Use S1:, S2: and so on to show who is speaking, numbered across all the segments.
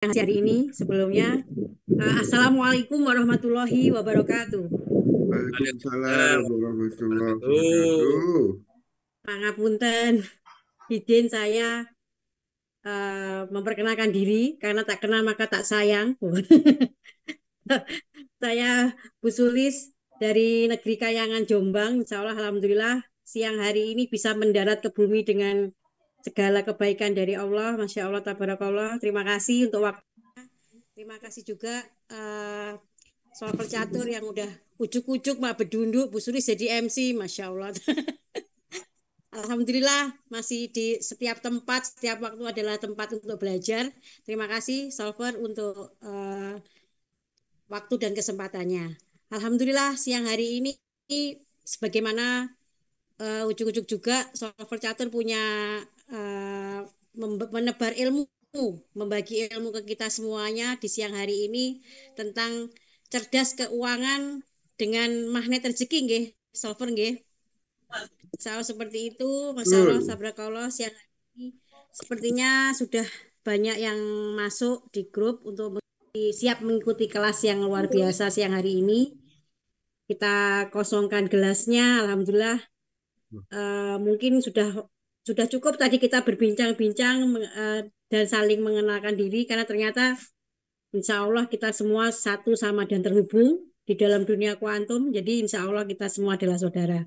S1: Hari ini sebelumnya Assalamualaikum warahmatullahi wabarakatuh.
S2: Waalaikumsalam
S1: Waalaikumsalam
S2: warahmatullahi
S1: wabarakatuh.
S2: wabarakatuh.
S1: Pangapunten, izin saya memperkenalkan diri karena tak kenal maka tak sayang. Saya Bu Sulis dari Negeri Kayangan Jombang. Insya Allah, Alhamdulillah, siang hari ini bisa mendarat ke bumi dengan segala kebaikan dari Allah. Masya Allah, tabarakallah. Terima kasih untuk waktu. Terima kasih juga soal percatur yang udah ujuk-ujuk mah bedunduk Bu Sulis jadi MC, Masya Allah. Alhamdulillah masih di setiap tempat, setiap waktu adalah tempat untuk belajar. Terima kasih Solver untuk waktu dan kesempatannya. Alhamdulillah siang hari ini sebagaimana ujuk-ujuk juga Solver Catur punya uh, menebar ilmu, membagi ilmu ke kita semuanya di siang hari ini tentang cerdas keuangan dengan magnet rezeki nggih, Solver nggih. Soal seperti itu, Masya Allah,
S2: Betul.
S1: sabrakallah, siang hari ini sepertinya sudah banyak yang masuk di grup untuk siap mengikuti kelas yang luar biasa siang hari ini. Kita kosongkan gelasnya, Alhamdulillah. Mungkin sudah cukup tadi kita berbincang-bincang dan saling mengenalkan diri karena ternyata Insya Allah kita semua satu sama dan terhubung di dalam dunia kuantum. Jadi Insya Allah kita semua adalah saudara.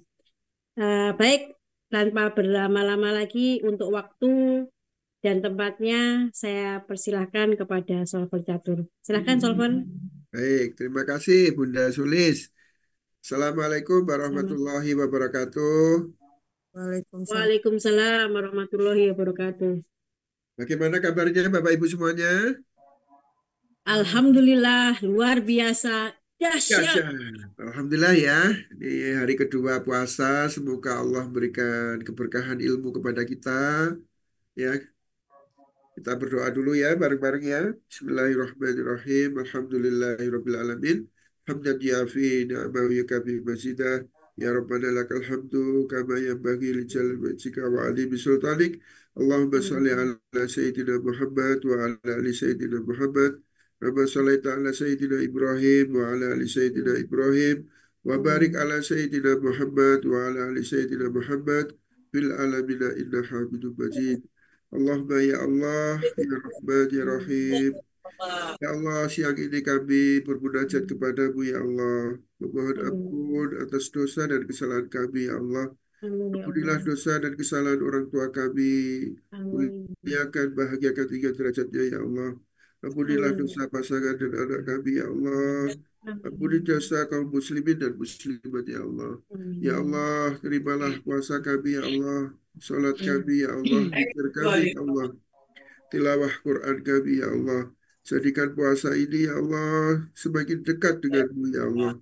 S1: Baik, tanpa berlama-lama lagi untuk waktu dan tempatnya, saya persilahkan kepada Solver Catur. Silahkan Solver.
S2: Baik, terima kasih Bunda Sulis. Assalamualaikum
S1: Sama.
S2: warahmatullahi wabarakatuh.
S3: Waalaikumsalam.
S1: Waalaikumsalam warahmatullahi wabarakatuh.
S2: Bagaimana kabarnya Bapak Ibu semuanya?
S1: Alhamdulillah, luar biasa, dahsyat.
S2: Dahsyat. Alhamdulillah ya. Di hari kedua puasa, semoga Allah berikan keberkahan ilmu kepada kita. Ya, kita berdoa dulu ya bareng-bareng ya. Bismillahirrahmanirrahim. Alhamdulillahirrahmanirrahim. Hamdan yafi ni'amahu yakabi mazidah. Ya Rabbana lakal hamdu kama yanbaghi li jalali wajhika wa ali sultanik. Allahumma salli ala Sayyidina Muhammad wa ala ali Sayyidina Muhammad. Kama sallaita ala Sayyidina Ibrahim wa ala ali Sayyidina Ibrahim. Wa barik ala Sayyidina Muhammad wa ala ali Sayyidina Muhammad. Fil alamina inna hamidun majid. Allahumma ya Allah, ya Rahman, ya Rahim. Ya Allah, siang ini kami bermunajat kepadamu, ya Allah. Memohon ampun atas dosa dan kesalahan kami, ya Allah.
S1: Amin ya
S2: Ampunilah
S1: Allah.
S2: dosa dan kesalahan orang tua kami.
S1: Amin.
S2: Muliakan, bahagiakan tiga derajatnya, ya Allah. Ampunilah
S1: Amin.
S2: dosa pasangan dan anak kami, ya Allah. Ampuni
S1: Amin.
S2: dosa kaum muslimin dan muslimat, ya Allah. Ya
S1: Amin.
S2: Allah, terimalah puasa kami, ya Allah. Salat kami, ya Allah. Zikir kami, ya Allah. Tilawah Quran kami, ya Allah. Jadikan puasa ini, ya Allah, semakin dekat denganmu, ya Allah.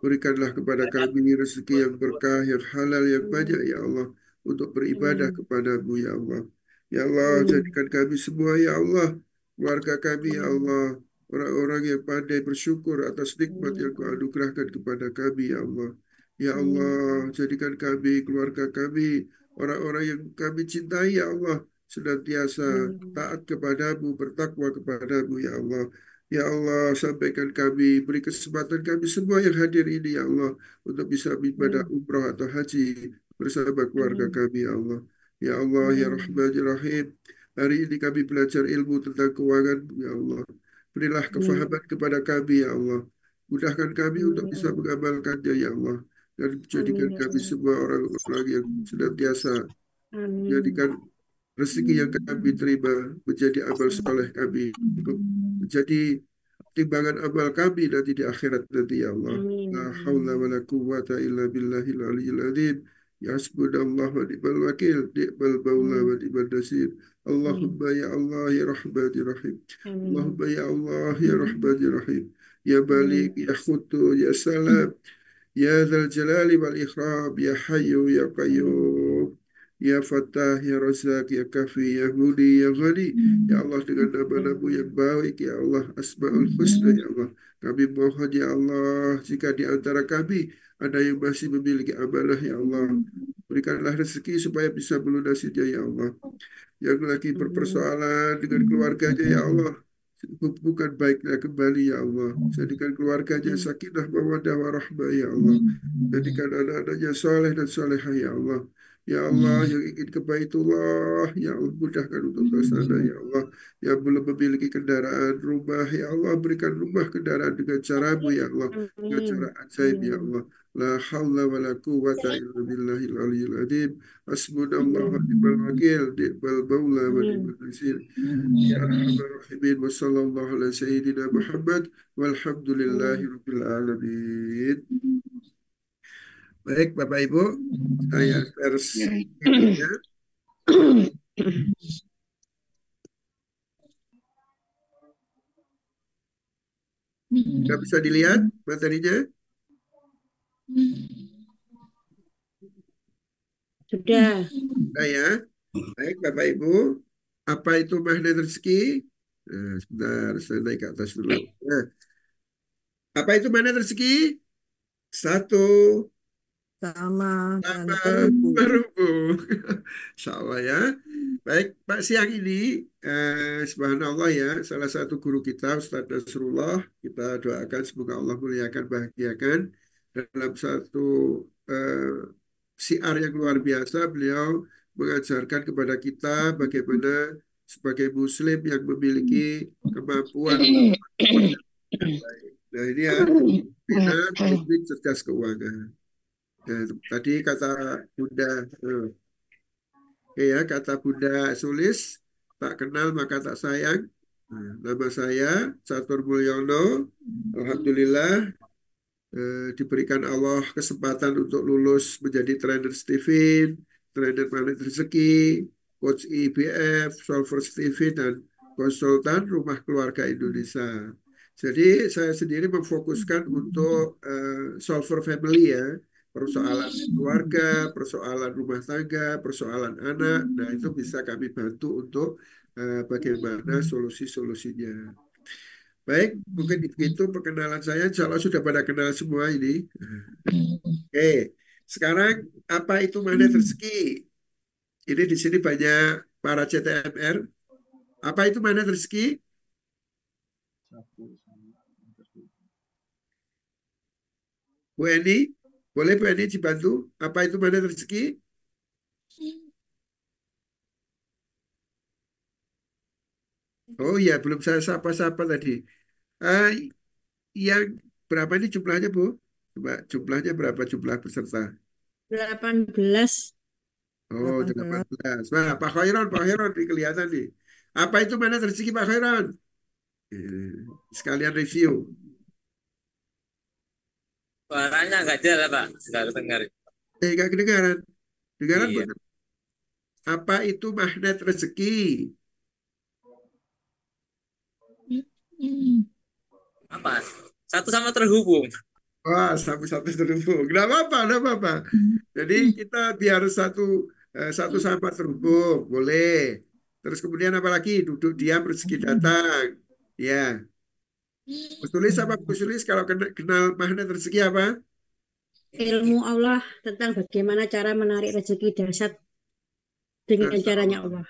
S2: Berikanlah kepada kami rezeki yang berkah, yang halal, yang banyak, ya Allah, untuk beribadah
S1: Amin.
S2: kepadamu, ya Allah. Ya Allah,
S1: Amin.
S2: jadikan kami semua, ya Allah, keluarga kami, ya
S1: Amin.
S2: Allah, orang-orang yang pandai bersyukur atas nikmat yang Kau
S1: Amin.
S2: anugerahkan kepada kami, ya Allah. Ya Allah,
S1: Amin.
S2: jadikan kami, keluarga kami, orang-orang yang kami cintai, ya Allah, senantiasa
S1: Amin.
S2: taat kepadamu, bertakwa kepadamu, ya Allah. Ya Allah, sampaikan kami, beri kesempatan kami semua yang hadir ini, ya Allah, untuk bisa beribadah
S1: Amin.
S2: umrah atau haji bersama keluarga
S1: Amin.
S2: kami, ya Allah. Ya Allah, ya
S1: Amin.
S2: Rahman, ya Rahim. Hari ini kami belajar ilmu tentang keuangan, ya Allah. Berilah
S1: Amin.
S2: kefahaman kepada kami, ya Allah. Mudahkan kami untuk
S1: Amin ya
S2: bisa
S1: Allah.
S2: mengamalkannya, ya Allah. Dan jadikan
S1: Amin ya
S2: kami
S1: Allah.
S2: semua orang-orang yang senantiasa
S1: Amin.
S2: jadikan rezeki yang kami terima menjadi amal soleh kami, menjadi timbangan amal kami nanti di akhirat nanti, ya Allah.
S1: Amin
S2: La
S1: ya
S2: haula wa
S1: Allah.
S2: la quwwata illa billahil aliyyil azim. Ya hasbunallah wa ni'mal wakil, ni'mal maula wa
S1: Amin.
S2: ni'mal nasir.
S1: Amin.
S2: Allahumma ya Allah ya Rahman ya Rahim.
S1: Amin.
S2: Allahumma ya Allah ya Rahman ya Rahim. Ya Malik
S1: Amin.
S2: ya Khutu ya Salam. يا ذا الجلال والإكرام يا حي يا
S1: Amin.
S2: قيوم يا فتاح يا رزاق يا كافي يا مولي يا غني ya Allah dengan nama-Namu
S1: Amin.
S2: yang baik ya Allah Asmaul Husna ya Allah kami mohon ya Allah jika di antara kami ada yang masih memiliki amanah ya Allah berikanlah rezeki supaya bisa melunasinya ya Allah yang lagi
S1: Amin.
S2: berpersoalan dengan keluarganya ya Allah hubungan baiknya kembali ya Allah. Jadikan keluarganya sakinah mawaddah warahmah ya Allah. Jadikan anak-anaknya soleh dan solehah ya Allah. Ya Allah yang ingin ke Baitullah, ya Allah mudahkan untuk ke sana ya Allah. Yang belum memiliki kendaraan rumah, ya Allah berikan rumah kendaraan dengan caramu ya Allah. Dengan cara
S1: Amin.
S2: ajaib ya Allah. La hawla wa la quwwata illa billahil aliyyil azim. Hasbunallah wa ni'mal wakil, ni'mal maula wa
S1: Amin.
S2: ni'mal nasir. Ya Arhamar Rahimin wa sallallahu ala Sayyidina Muhammad walhamdulillahi
S1: Amin.
S2: Rabbil Alamin. Baik Bapak Ibu, saya pers ininya. Nggak bisa dilihat materinya.
S1: Sudah.
S2: Saya, baik Bapak Ibu, apa itu magnet rezeki? Nah, sebentar, saya naik ke atas dulu. Nah, apa itu magnet rezeki? Satu,
S3: Sama dan
S2: sama
S3: terhubung.
S2: berhubung. Insya Allah ya. Baik, Pak siang ini, subhanallah ya, salah satu guru kita, Ustadz Nasrullah, kita doakan semoga Allah muliakan, bahagiakan dalam satu eh, siar yang luar biasa. Beliau mengajarkan kepada kita bagaimana sebagai Muslim yang memiliki kemampuan untuk berbuat yang baik. Nah ini ya, minat, publik, cerdas keuangan. Nah, tadi kata Bunda, eh, oke ya, kata Bunda Sulis, tak kenal maka tak sayang. Nah, nama saya Catur Mulyono. Alhamdulillah diberikan Allah kesempatan untuk lulus menjadi trainer Stephen, trainer Planet Rezeki, coach IBF, solver Stephen, dan konsultan Rumah Keluarga Indonesia. Jadi saya sendiri memfokuskan untuk solver family ya, persoalan keluarga, persoalan rumah tangga, persoalan anak. Nah itu bisa kami bantu untuk bagaimana solusi-solusinya. Baik, mungkin begitu perkenalan saya. Insya Allah sudah pada kenal semua ini. Oke, sekarang apa itu magnet rezeki? Ini di sini banyak para CTMR. Apa itu magnet rezeki? Bu Eni, boleh Bu Eni dibantu? Apa itu magnet rezeki? Oh iya, belum saya sapa-sapa tadi. Ah, yang berapa ini jumlahnya Bu? Coba jumlahnya berapa jumlah peserta?
S1: 18.
S2: Oh,
S3: 18.
S2: 18. Nah, Pak Khairon ini kelihatan nih. Apa itu magnet rezeki Pak Khairon? Sekalian review.
S4: Suaranya nggak jelas, Pak. Nggak dengar.
S2: Nggak kedengaran. Dengaran
S4: Iya.
S2: betul. Apa itu magnet rezeki?
S4: Apa? Satu sama terhubung.
S2: Wah, satu-satu terhubung. Nggak apa-apa, nggak apa-apa. Jadi kita biar satu sama terhubung, boleh. Terus kemudian apa lagi? Duduk diam, rezeki datang. Ya, Gus Tulis apa Gus Tulis kalau kenal magnet rezeki apa?
S1: Ilmu Allah tentang bagaimana cara menarik rezeki dahsyat dengan
S2: Masya
S1: caranya
S2: Allah.
S1: Allah.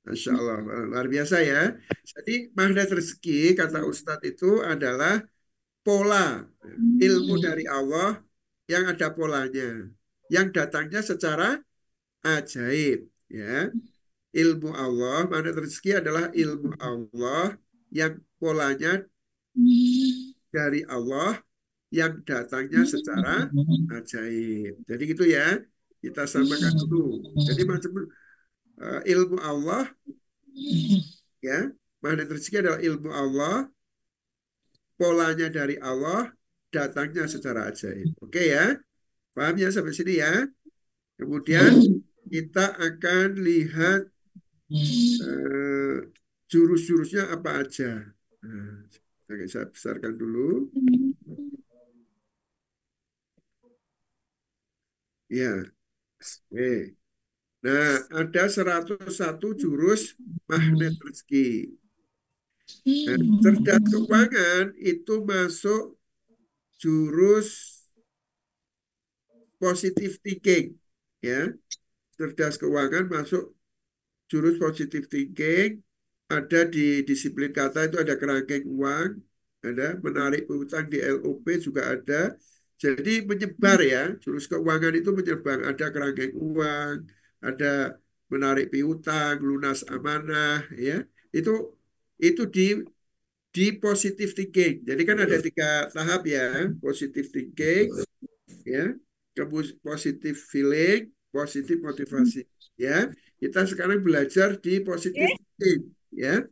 S2: Masya Allah, luar biasa ya. Jadi magnet rezeki, kata Ustadz itu adalah pola ilmu dari Allah yang ada polanya, yang datangnya secara ajaib. Ya, ilmu Allah, magnet rezeki adalah ilmu Allah yang polanya dari Allah yang datangnya secara ajaib. Jadi gitu ya, kita samakan dulu. Jadi macam ilmu Allah ya, magnet rezeki adalah ilmu Allah, polanya dari Allah, datangnya secara ajaib. Oke ya, paham ya sampai sini ya. Kemudian kita akan lihat jurus-jurusnya apa aja. Nah, oke, saya besarkan dulu. Ya, oke. Nah, ada 101 jurus magnet rezeki. Nah, cerdas keuangan itu masuk jurus positive thinking. Ya, cerdas keuangan masuk jurus positive thinking. ada di disiplin kata itu ada kerangkeng uang, ada menarik piutang di LOP juga ada. Jadi menyebar ya, jurus keuangan itu menyebar. Ada kerangkeng uang, ada menarik piutang, lunas amanah, ya. Itu itu di positive thinking. Jadi kan ada 3 tahap ya, positive thinking, ya, positive feeling, positive motivasi, ya. Kita sekarang belajar di positive thinking, ya,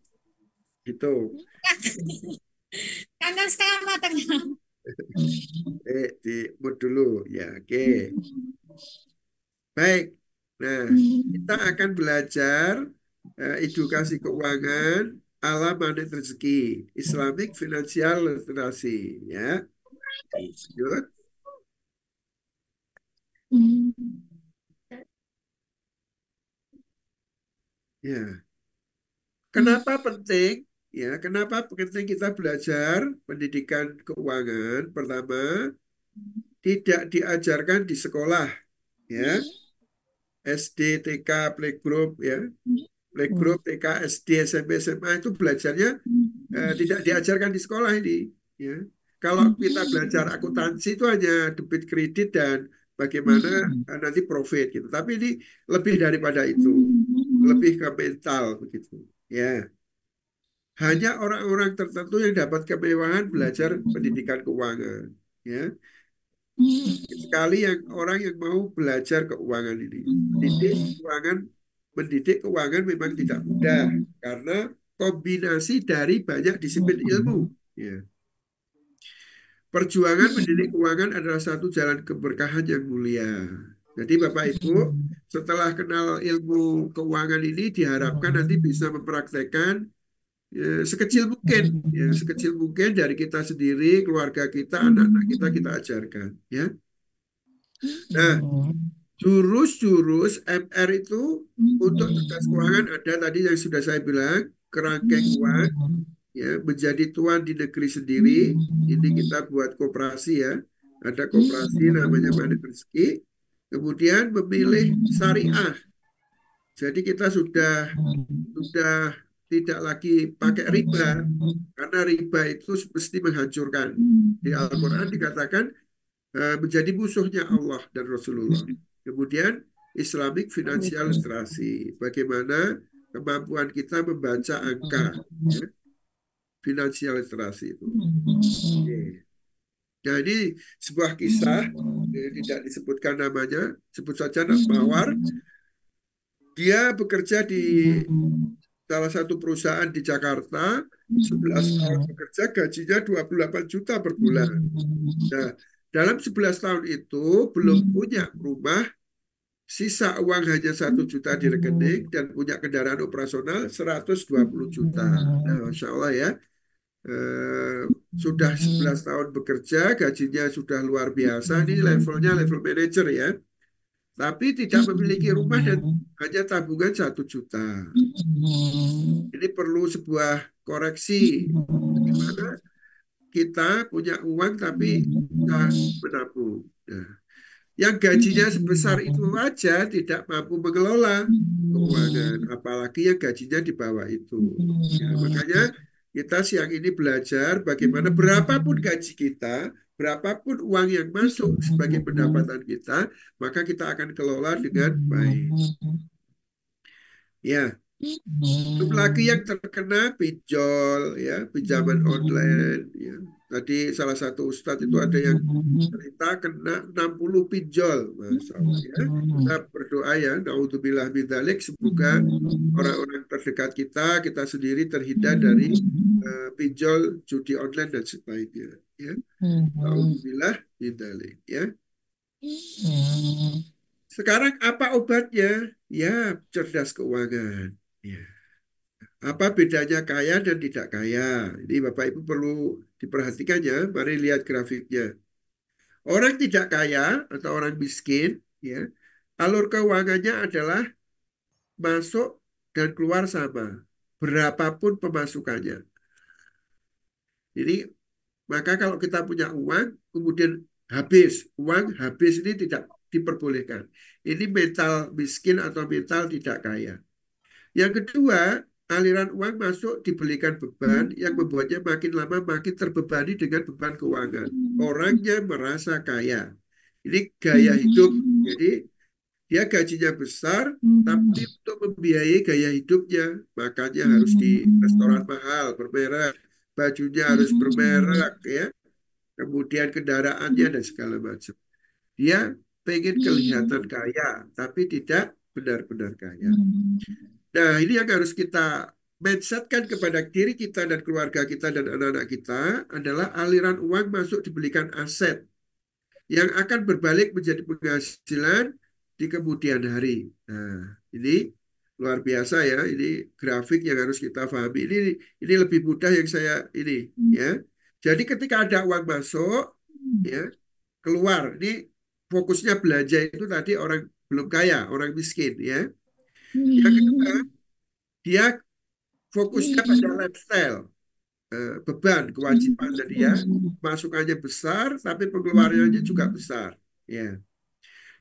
S2: gitu.
S1: Kangkang setengah matang.
S2: Di mood dulu, ya, oke. Baik. Nah, kita akan belajar edukasi keuangan ala Manet Rezeki, Islamic Financial Literacy, ya. Lanjut. Ya. Kenapa penting? Ya, kenapa penting kita belajar pendidikan keuangan? Pertama, tidak diajarkan di sekolah, ya. SD, TK, playgroup, ya. Playgroup, TK, SD, SMP, SMA itu belajarnya tidak diajarkan di sekolah ini, ya. Kalau kita belajar akuntansi itu hanya debit kredit dan bagaimana nanti profit gitu. Tapi ini lebih daripada itu, lebih ke mental begitu. Ya, hanya orang-orang tertentu yang dapat kemewahan belajar pendidikan keuangan. Ya, sekali yang orang yang mau belajar keuangan ini. Mendidik keuangan memang tidak mudah karena kombinasi dari banyak disiplin ilmu. Ya. Perjuangan mendidik keuangan adalah satu jalan keberkahan yang mulia. Jadi Bapak Ibu, setelah kenal ilmu keuangan ini diharapkan nanti bisa mempraktekkan sekecil mungkin, ya, sekecil mungkin dari kita sendiri, keluarga kita, anak-anak kita ajarkan, ya. Nah, jurus-jurus MR itu untuk cerdas keuangan ada tadi yang sudah saya bilang, kerangkeng uang, ya, menjadi tuan di negeri sendiri. Ini kita buat koperasi ya. Ada koperasi namanya Manik Rezeki. Kemudian memilih syariah. Jadi kita sudah tidak lagi pakai riba karena riba itu mesti menghancurkan. Di Al-Qur'an dikatakan menjadi musuhnya Allah dan Rasulullah. Kemudian Islamic Financial Literacy. Bagaimana kemampuan kita membaca angka, ya, financial literasi itu. Oke. Nah, ini sebuah kisah, tidak disebutkan namanya, sebut saja Nak Mawar. Dia bekerja di salah satu perusahaan di Jakarta, 11 tahun bekerja, gajinya 28 juta per bulan. Nah, dalam 11 tahun itu belum punya rumah, sisa uang hanya 1 juta di rekening, dan punya kendaraan operasional 120 juta. Nah, Masya Allah ya. eh, sudah 11 tahun bekerja, gajinya sudah luar biasa, ini levelnya level manager ya, tapi tidak memiliki rumah dan hanya tabungan 1 juta. Ini perlu sebuah koreksi. Bagaimana kita punya uang tapi kita menabung. Nah, yang gajinya sebesar itu aja tidak mampu mengelola keuangan, apalagi yang gajinya di bawah itu. Ya, makanya kita siang ini belajar bagaimana berapapun gaji kita, berapapun uang yang masuk sebagai pendapatan kita, maka kita akan kelola dengan baik. Ya, belum lagi yang terkena pinjol, ya, pinjaman online. Ya. Tadi salah satu ustadz itu ada yang cerita kena 60 pinjol, Masya Allah, ya. Kita berdoa ya, naudzubillah min dzalik, semoga orang-orang terdekat kita sendiri terhindar dari pinjol, judi online dan sebagainya. Ya, naudzubillah min dzalik, ya. Sekarang apa obatnya? Ya, cerdas keuangan. Ya. Apa bedanya kaya dan tidak kaya? Ini Bapak Ibu perlu diperhatikan ya. Mari lihat grafiknya. Orang tidak kaya atau orang miskin, ya, alur keuangannya adalah masuk dan keluar sama, berapapun pemasukannya. Jadi, maka kalau kita punya uang, kemudian uang habis ini tidak diperbolehkan. Ini mental miskin atau mental tidak kaya. Yang kedua aliran uang masuk dibelikan beban yang membuatnya makin lama makin terbebani dengan beban keuangan. Orangnya merasa kaya. Ini gaya hidup. Jadi dia gajinya besar, tapi untuk membiayai gaya hidupnya, makanya harus di restoran mahal, bermerek, bajunya harus bermerek, ya. Kemudian kendaraannya dan segala macam. Dia pengen kelihatan kaya, tapi tidak benar-benar kaya. Nah, ini yang harus kita mindsetkan kepada diri kita dan keluarga kita dan anak-anak kita adalah aliran uang masuk dibelikan aset yang akan berbalik menjadi penghasilan di kemudian hari. Nah, ini luar biasa ya. Ini grafik yang harus kita pahami. Ini lebih mudah yang saya ini ya. Jadi ketika ada uang masuk ya, keluar. Ini fokusnya belanja itu tadi orang belum kaya, orang miskin ya. Yang kedua, dia fokusnya pada lifestyle, beban, kewajiban dan dia masukannya besar, tapi pengeluarannya juga besar. Ya,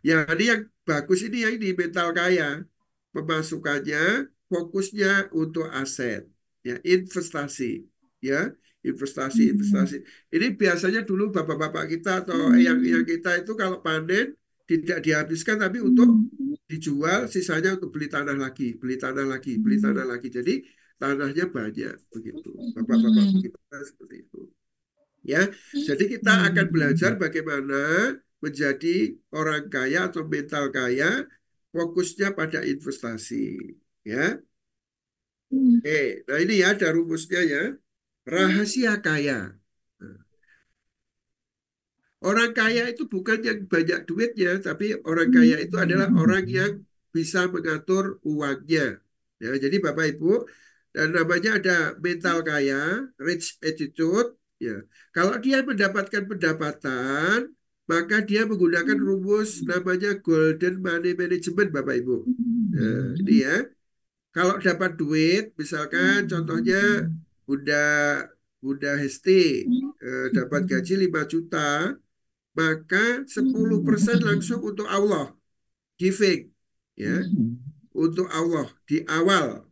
S2: ini yang bagus ini yang ini mental kaya, pemasukannya fokusnya untuk aset, ya investasi, ya investasi. Ini biasanya dulu bapak-bapak kita atau yang kita itu kalau panen tidak dihabiskan tapi untuk dijual, sisanya untuk beli tanah lagi, beli tanah lagi, beli tanah lagi. Jadi tanahnya banyak begitu. Bapak-bapak kita seperti itu. Ya, jadi kita akan belajar bagaimana menjadi orang kaya atau mental kaya, fokusnya pada investasi. Ya, oke. Nah ini ya ada rumusnya ya. Rahasia kaya. Orang kaya itu bukan yang banyak duitnya, tapi orang kaya itu adalah orang yang bisa mengatur uangnya. Ya, jadi Bapak Ibu, dan namanya ada mental kaya, rich attitude. Ya, kalau dia mendapatkan pendapatan, maka dia menggunakan rumus namanya golden money management, Bapak Ibu. Nah, ini ya. Kalau dapat duit, misalkan contohnya Bunda Bunda Hesti dapat gaji 5 juta, maka 10% langsung untuk Allah, giving, ya, untuk Allah di awal,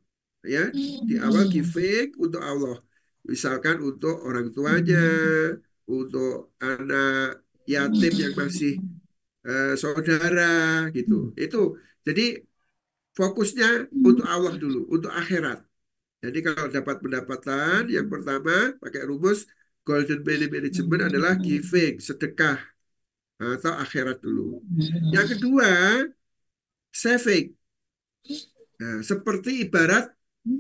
S2: ya, di awal giving untuk Allah, misalkan untuk orang tuanya, untuk anak yatim yang masih saudara, gitu. Itu jadi fokusnya untuk Allah dulu, untuk akhirat. Jadi kalau dapat pendapatan, yang pertama pakai rumus Golden Money Management adalah giving, sedekah atau akhirat dulu. Yang kedua, saving. Nah, seperti ibarat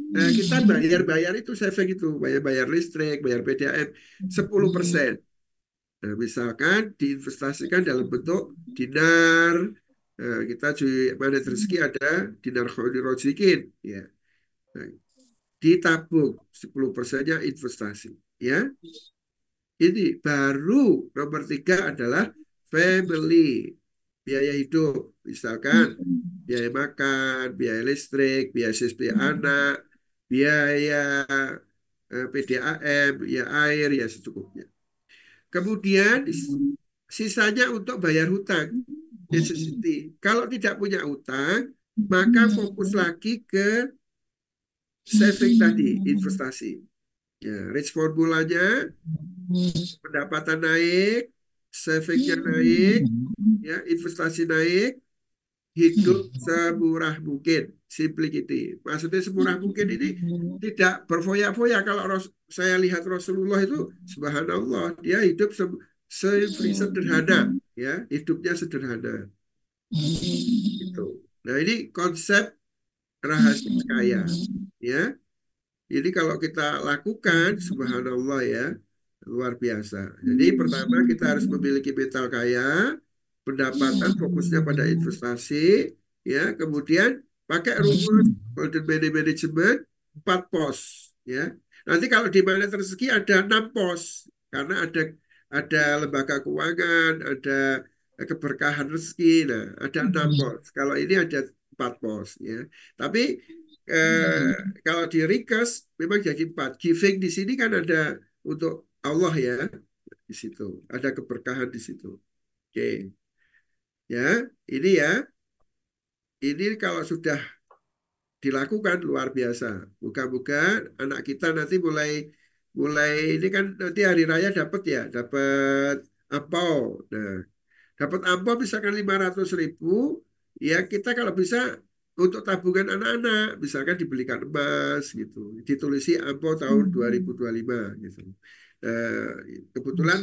S2: kita bayar-bayar itu saving itu, bayar-bayar listrik, bayar PDAM 10%. Nah, misalkan diinvestasikan dalam bentuk dinar, kita di mana rezeki ada dinar khodirojikin, ya. Nah, ditabung 10%-nya investasi, ya. Ini baru nomor 3 adalah family, biaya hidup, misalkan biaya makan, biaya listrik, biaya siswa anak, biaya PDAM, ya air, ya secukupnya. Kemudian sisanya untuk bayar hutang, necessity. Kalau tidak punya hutang, maka fokus lagi ke saving tadi, investasi. Ya, rich formulanya pendapatan naik, savingnya naik, ya investasi naik, hidup semurah mungkin, simplicity. Maksudnya semurah mungkin ini tidak berfoya-foya. Kalau saya lihat Rasulullah itu, subhanallah, dia hidup sederhana, ya hidupnya sederhana. Gitu. Nah ini konsep rahasia kaya, ya. Ini kalau kita lakukan, subhanallah ya, luar biasa. Jadi pertama kita harus memiliki mental kaya, pendapatan fokusnya pada investasi, ya. Kemudian pakai rumus golden money management 4 pos, ya. Nanti kalau di mana rezeki ada 6 pos, karena ada lembaga keuangan, ada keberkahan rezeki, nah ada 6 pos. Kalau ini ada 4 pos, ya. Tapi eh, kalau di request memang jadi 4. Giving di sini kan ada untuk Allah ya, di situ. Ada keberkahan di situ. Oke. Ya, ini ya. Ini kalau sudah dilakukan luar biasa. Moga-moga anak kita nanti mulai mulai ini kan nanti hari raya dapat ya, dapat ampau. Nah, dapat ampau misalkan 500.000, ya kita kalau bisa untuk tabungan anak-anak, misalkan dibelikan emas gitu, ditulisi ampau tahun 2025 gitu. Kebetulan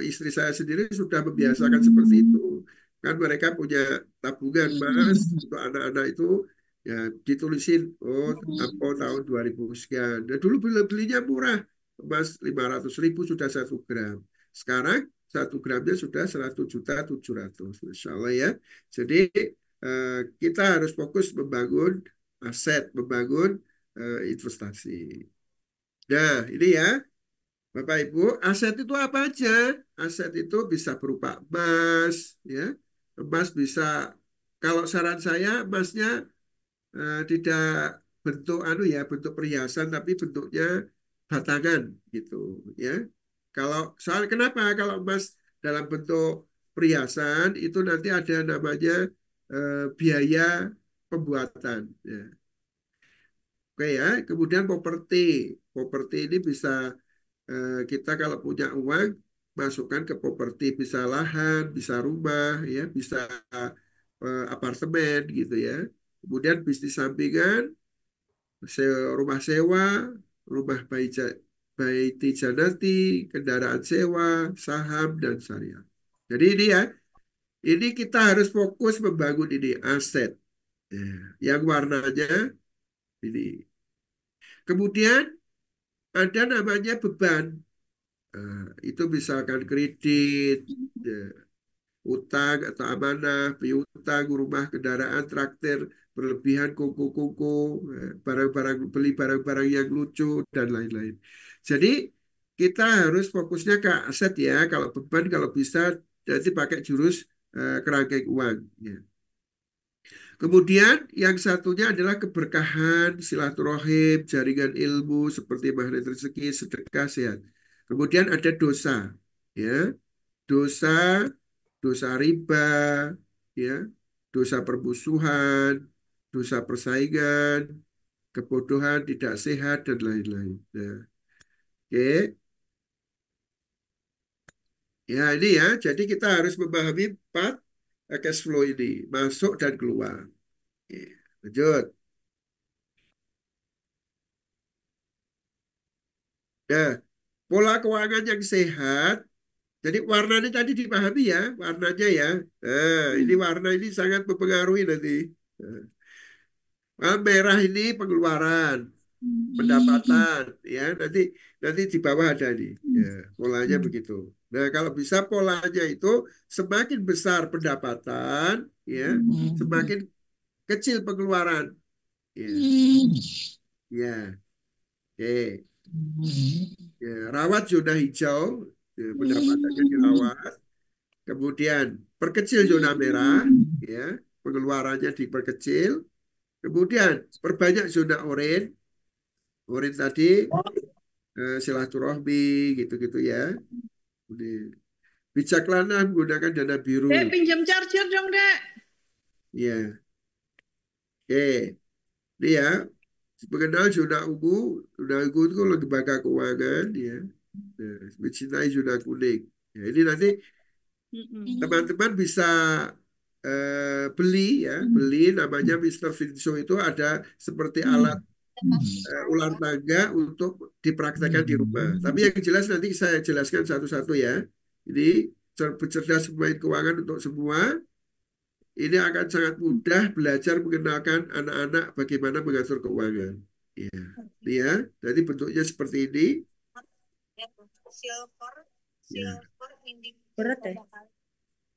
S2: istri saya sendiri sudah membiasakan seperti itu. Kan mereka punya tabungan emas untuk anak-anak itu, ya ditulisin, oh ampau tahun 2000 sekian. Dan dulu belinya murah, emas 500.000 sudah 1 gram. Sekarang 1 gramnya sudah 100.700.000. Insya Allah ya. Jadi kita harus fokus membangun aset, membangun investasi. Nah, ini ya. Bapak Ibu, aset itu apa aja? Aset itu bisa berupa emas, ya. Emas bisa, kalau saran saya, emasnya tidak bentuk bentuk perhiasan, tapi bentuknya batangan gitu, ya. Kalau soal kenapa? Kalau emas dalam bentuk perhiasan itu nanti ada namanya biaya pembuatan, ya. Oke ya. Kemudian properti, properti ini bisa kita kalau punya uang masukkan ke properti, bisa lahan, bisa rumah, ya, bisa apartemen gitu ya. Kemudian bisnis sampingan, rumah sewa, rumah baiti janati, kendaraan sewa, saham dan syariah. Jadi ini ya, ini kita harus fokus membangun ini aset. Ya, yang warnanya ini. Kemudian ada namanya beban. Itu misalkan kredit, ya, utang atau amanah, piutang, rumah, kendaraan, traktir, berlebihan, kuku-kuku, barang-barang, beli barang-barang yang lucu, dan lain-lain. Jadi kita harus fokusnya ke aset ya, kalau beban, kalau bisa nanti pakai jurus kerangkeng uang. Ya. Kemudian yang satunya adalah keberkahan, silaturahim, jaringan ilmu seperti magnet rezeki, sedekah, sehat. Kemudian ada dosa, ya, dosa, dosa riba, ya, dosa permusuhan, dosa persaingan, kebodohan, tidak sehat dan lain-lain. Nah, oke, ya ini ya. Jadi kita harus memahami 4 cash flow ini, masuk dan keluar. Oke, lanjut. Nah, pola keuangan yang sehat. Jadi warna ini tadi dipahami ya, warnanya ya. Nah, ini warna ini sangat mempengaruhi nanti. Merah ini pengeluaran, pendapatan, ya. Nanti nanti di bawah ada nih, ya, polanya begitu. Nah, kalau bisa polanya itu semakin besar pendapatan, ya, semakin kecil pengeluaran. Ya, ya, oke. Ya, rawat zona hijau, ya, pendapatannya dirawat. Kemudian perkecil zona merah, ya, pengeluarannya diperkecil. Kemudian perbanyak zona oranye, oranye tadi silaturahmi gitu-gitu ya. Kemudian bijaksana menggunakan dana biru.
S3: Dek, pinjam charger dong, Dek.
S2: Ya, oke. Ini ya, mengenal zona ungu itu lembaga keuangan ya. Nah, mencintai zona kuning. Ya, ini nanti teman-teman bisa beli ya, beli namanya Mister Vinso itu ada seperti alat ular tangga untuk dipraktekkan di rumah. Tapi yang jelas nanti saya jelaskan satu-satu ya. Ini cerdas pemain keuangan untuk semua. Ini akan sangat mudah belajar mengenalkan anak-anak bagaimana mengatur keuangan. Ya, ini ya. Jadi bentuknya seperti ini. Ya.
S3: Berat ya?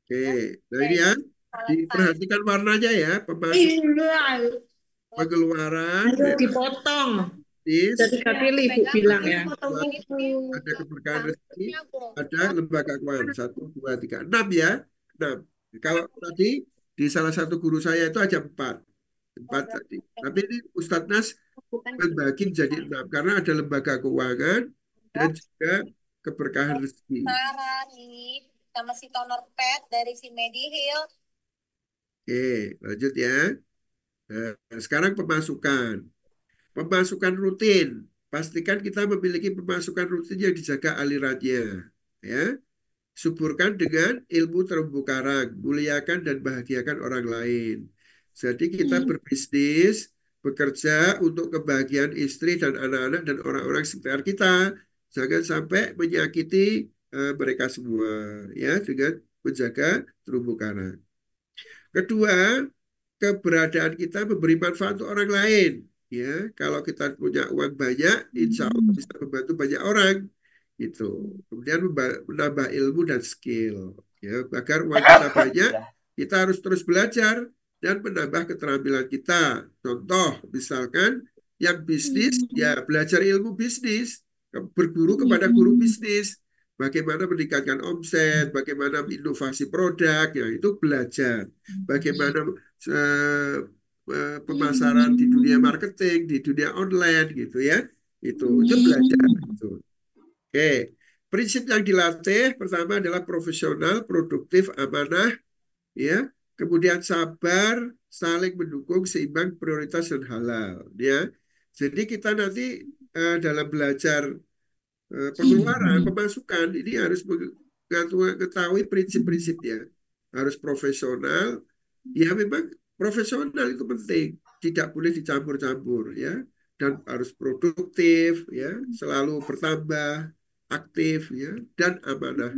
S2: Oke, nah ini ya. Diperhatikan warnanya ya, pengeluaran,
S3: Dipotong.
S2: bisnis,
S3: Jadi pilih Ibu bilang ya.
S2: ada keberkahan rezeki, ada lembaga keuangan. 1, 2, 3, 6 ya. 6. Kalau tadi di salah satu guru saya itu aja 4. 4 tadi. Tapi ini Ustadz Nas membagi menjadi 6 karena ada lembaga keuangan dan juga keberkahan rezeki.
S5: Sarah nih sama si toner pet dari si Mediheal.
S2: Oke, lanjut ya. Nah, sekarang pemasukan. Pemasukan rutin. Pastikan kita memiliki pemasukan rutin yang dijaga alirannya. Ya. Suburkan dengan ilmu terumbu karang, muliakan dan bahagiakan orang lain. Jadi kita berbisnis, bekerja untuk kebahagiaan istri dan anak-anak dan orang-orang sekitar kita. Jangan sampai menyakiti mereka semua, ya, dengan menjaga terumbu karang. Kedua, keberadaan kita memberi manfaat untuk orang lain. Ya, kalau kita punya uang banyak, insya Allah bisa membantu banyak orang. Gitu. Kemudian menambah ilmu dan skill. Ya, agar uang kita banyak, kita harus terus belajar dan menambah keterampilan kita. Contoh, misalkan yang bisnis, ya belajar ilmu bisnis, berguru kepada guru bisnis, bagaimana meningkatkan omset, bagaimana inovasi produk, ya itu belajar. Bagaimana eh, pemasaran di dunia marketing, di dunia online gitu ya. Itu belajar gitu. Oke. Prinsip yang dilatih pertama adalah profesional, produktif, amanah, ya. Kemudian sabar, saling mendukung, seimbang, prioritas dan halal, ya. Jadi kita nanti dalam belajar pengeluaran, pemasukan ini harus mengetahui prinsip-prinsipnya. Harus profesional, ya memang profesional itu penting, tidak boleh dicampur-campur ya, dan harus produktif ya, selalu bertambah, aktif ya, dan amanah.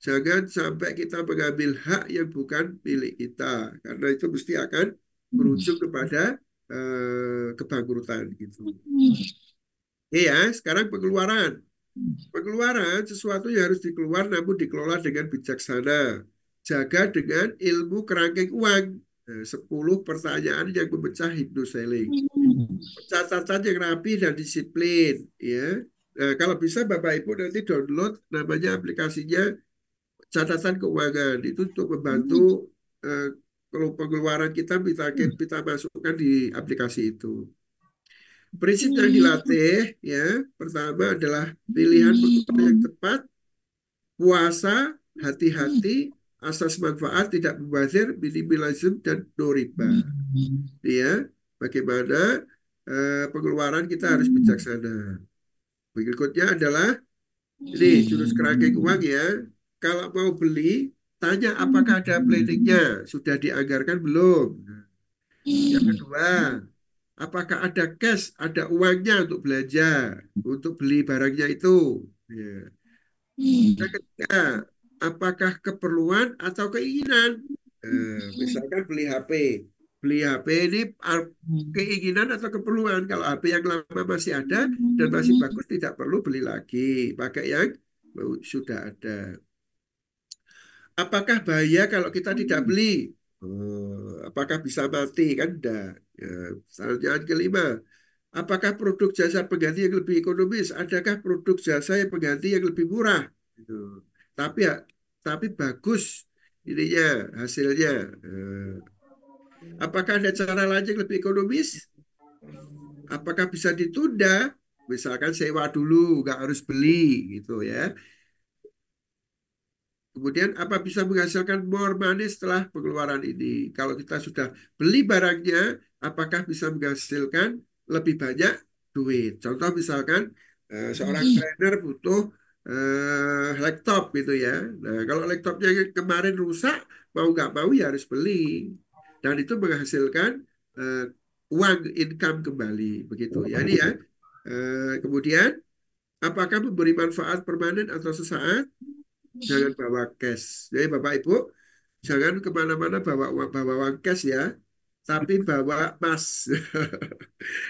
S2: Jangan sampai kita mengambil hak yang bukan milik kita, karena itu mesti akan berujung kepada kebangkrutan gitu. Iya, sekarang pengeluaran. Pengeluaran sesuatu yang harus dikeluar namun dikelola dengan bijaksana. Jaga dengan ilmu kerangkeng uang. 10 pertanyaan yang memecah hipnoselling. Catatan yang rapi dan disiplin. Ya. Nah, kalau bisa Bapak Ibu nanti download namanya aplikasinya catatan keuangan. Itu untuk membantu eh, kalau pengeluaran kita masukkan di aplikasi itu. Prinsip yang dilatih ya, pertama adalah pilihan pengeluaran yang tepat, puasa, hati-hati, asas manfaat, tidak mubazir, minimalism, dan no riba. Ya, bagaimana pengeluaran kita harus bijaksana. Berikutnya adalah ini jurus kerangkeng uang ya. Kalau mau beli, tanya apakah ada planningnya, sudah dianggarkan belum. Yang kedua, apakah ada cash, ada uangnya untuk belanja, untuk beli barangnya itu. Ya. Yang ketiga, apakah keperluan atau keinginan? Misalkan beli HP. Beli HP ini keinginan atau keperluan. Kalau HP yang lama masih ada dan masih bagus, tidak perlu beli lagi. Pakai yang sudah ada. Apakah bahaya kalau kita tidak beli? Apakah bisa mati? Kan enggak. Ya, pertanyaan kelima, apakah produk jasa pengganti yang lebih ekonomis? Adakah produk jasa yang pengganti yang lebih murah? Gitu. Tapi ya, tapi bagus ininya hasilnya. Apakah ada cara lain yang lebih ekonomis? Apakah bisa ditunda? Misalkan sewa dulu, nggak harus beli gitu ya. Kemudian apa bisa menghasilkan more money setelah pengeluaran ini? Kalau kita sudah beli barangnya, apakah bisa menghasilkan lebih banyak duit? Contoh misalkan seorang trainer butuh laptop gitu ya. Nah, kalau laptopnya kemarin rusak, mau nggak mau ya harus beli. Dan itu menghasilkan eh, uang income kembali begitu. Ya ini ya. Kemudian apakah memberi manfaat permanen atau sesaat? Jangan bawa cash. Jadi Bapak Ibu, jangan kemana-mana bawa uang cash ya, tapi bawa emas.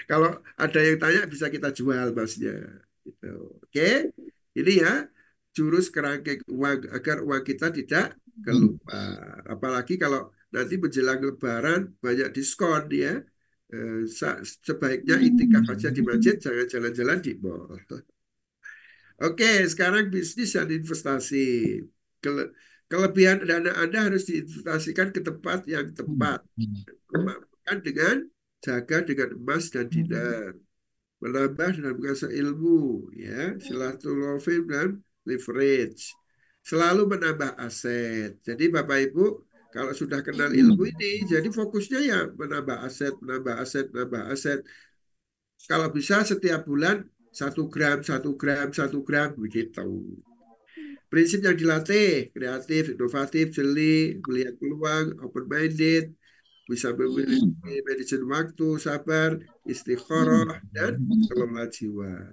S2: Kalau ada yang tanya bisa kita jual emasnya. Gitu. Oke, ini ya jurus kerangkeng uang agar uang kita tidak keluar. Apalagi kalau nanti menjelang Lebaran banyak diskon ya. Sebaiknya itikaf aja di masjid, jangan jalan-jalan di mall. Oke, sekarang bisnis dan investasi. Kelebihan dana Anda harus diinvestasikan ke tempat yang tepat. Memampukan dengan jaga dengan emas dan dinar. Menambah dan mengasah ilmu, ya, silaturahim dan leverage. Selalu menambah aset. Jadi Bapak Ibu Kalau sudah kenal ilmu ini, jadi fokusnya ya menambah aset, menambah aset, menambah aset. Kalau bisa setiap bulan 1 gram, 1 gram, 1 gram begitu. Prinsip yang dilatih, kreatif, inovatif, jeli, melihat peluang, open-minded, bisa memiliki manajemen waktu, sabar, istikharah, dan kelola jiwa.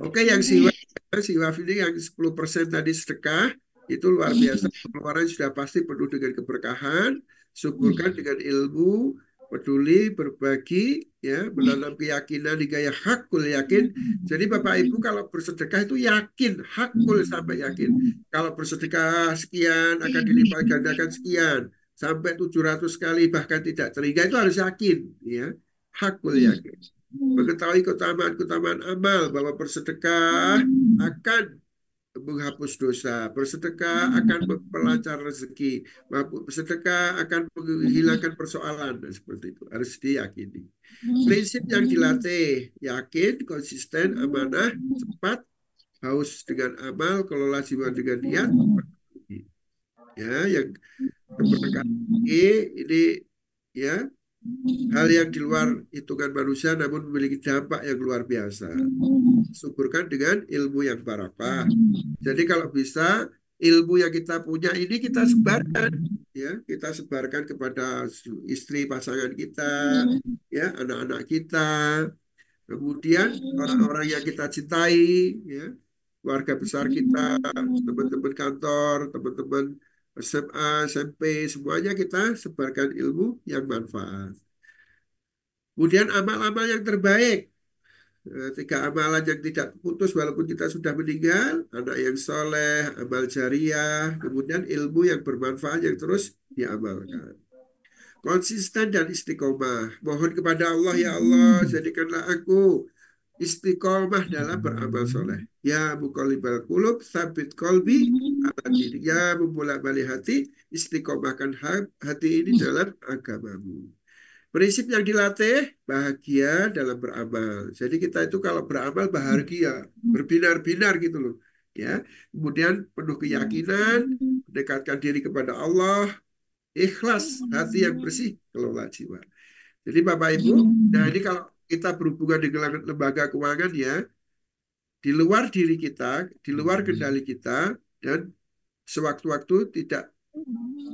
S2: Oke, yang siwaf ini yang 10% tadi sedekah, itu luar biasa. Pengeluaran sudah pasti penuh dengan keberkahan, syukurkan dengan ilmu, peduli, berbagi, ya, menanam keyakinan hingga ya hakul yakin. Jadi Bapak Ibu kalau bersedekah itu yakin, hakul sampai yakin. Kalau bersedekah sekian akan dilipat gandakan sekian, sampai 700 kali bahkan tidak terhingga itu harus yakin, ya, hakul yakin. Mengetahui keutamaan-keutamaan amal bahwa bersedekah akan menghapus dosa, bersedekah akan memperlancar rezeki, bersedekah akan menghilangkan persoalan dan seperti itu harus diyakini. Prinsip yang dilatih, yakin, konsisten, amanah, cepat, haus dengan amal, kelola jiwa dengan niat. Ya, yang keberkahan ini ya hal yang di luar hitungan manusia namun memiliki dampak yang luar biasa. Syukurkan dengan ilmu yang barakah. Jadi kalau bisa ilmu yang kita punya ini kita sebarkan, ya, kita sebarkan kepada istri pasangan kita, ya, anak-anak kita, kemudian orang-orang yang kita cintai, ya, keluarga besar kita, teman-teman kantor, teman-teman SMA, SMP, semuanya kita sebarkan ilmu yang manfaat. Kemudian amal-amal yang terbaik. 3 amalan yang tidak putus walaupun kita sudah meninggal, anak yang soleh, amal jariah, kemudian ilmu yang bermanfaat yang terus diamalkan. Konsisten dan istiqomah. Mohon kepada Allah, ya Allah, jadikanlah aku istiqomah dalam beramal soleh. Ya muqallibal qulub, tsabit qalbi ala dinik. Ya membolak-balik hati, istiqomahkan hati ini dalam agamamu. Prinsip yang dilatih, bahagia dalam beramal. Jadi kita itu kalau beramal bahagia, berbinar-binar gitu loh. Ya, kemudian penuh keyakinan, mendekatkan diri kepada Allah, ikhlas, hati yang bersih, kelola jiwa. Jadi Bapak Ibu, nah ini kalau kita berhubungan dengan lembaga keuangan ya, di luar diri kita, di luar kendali kita, dan sewaktu-waktu tidak,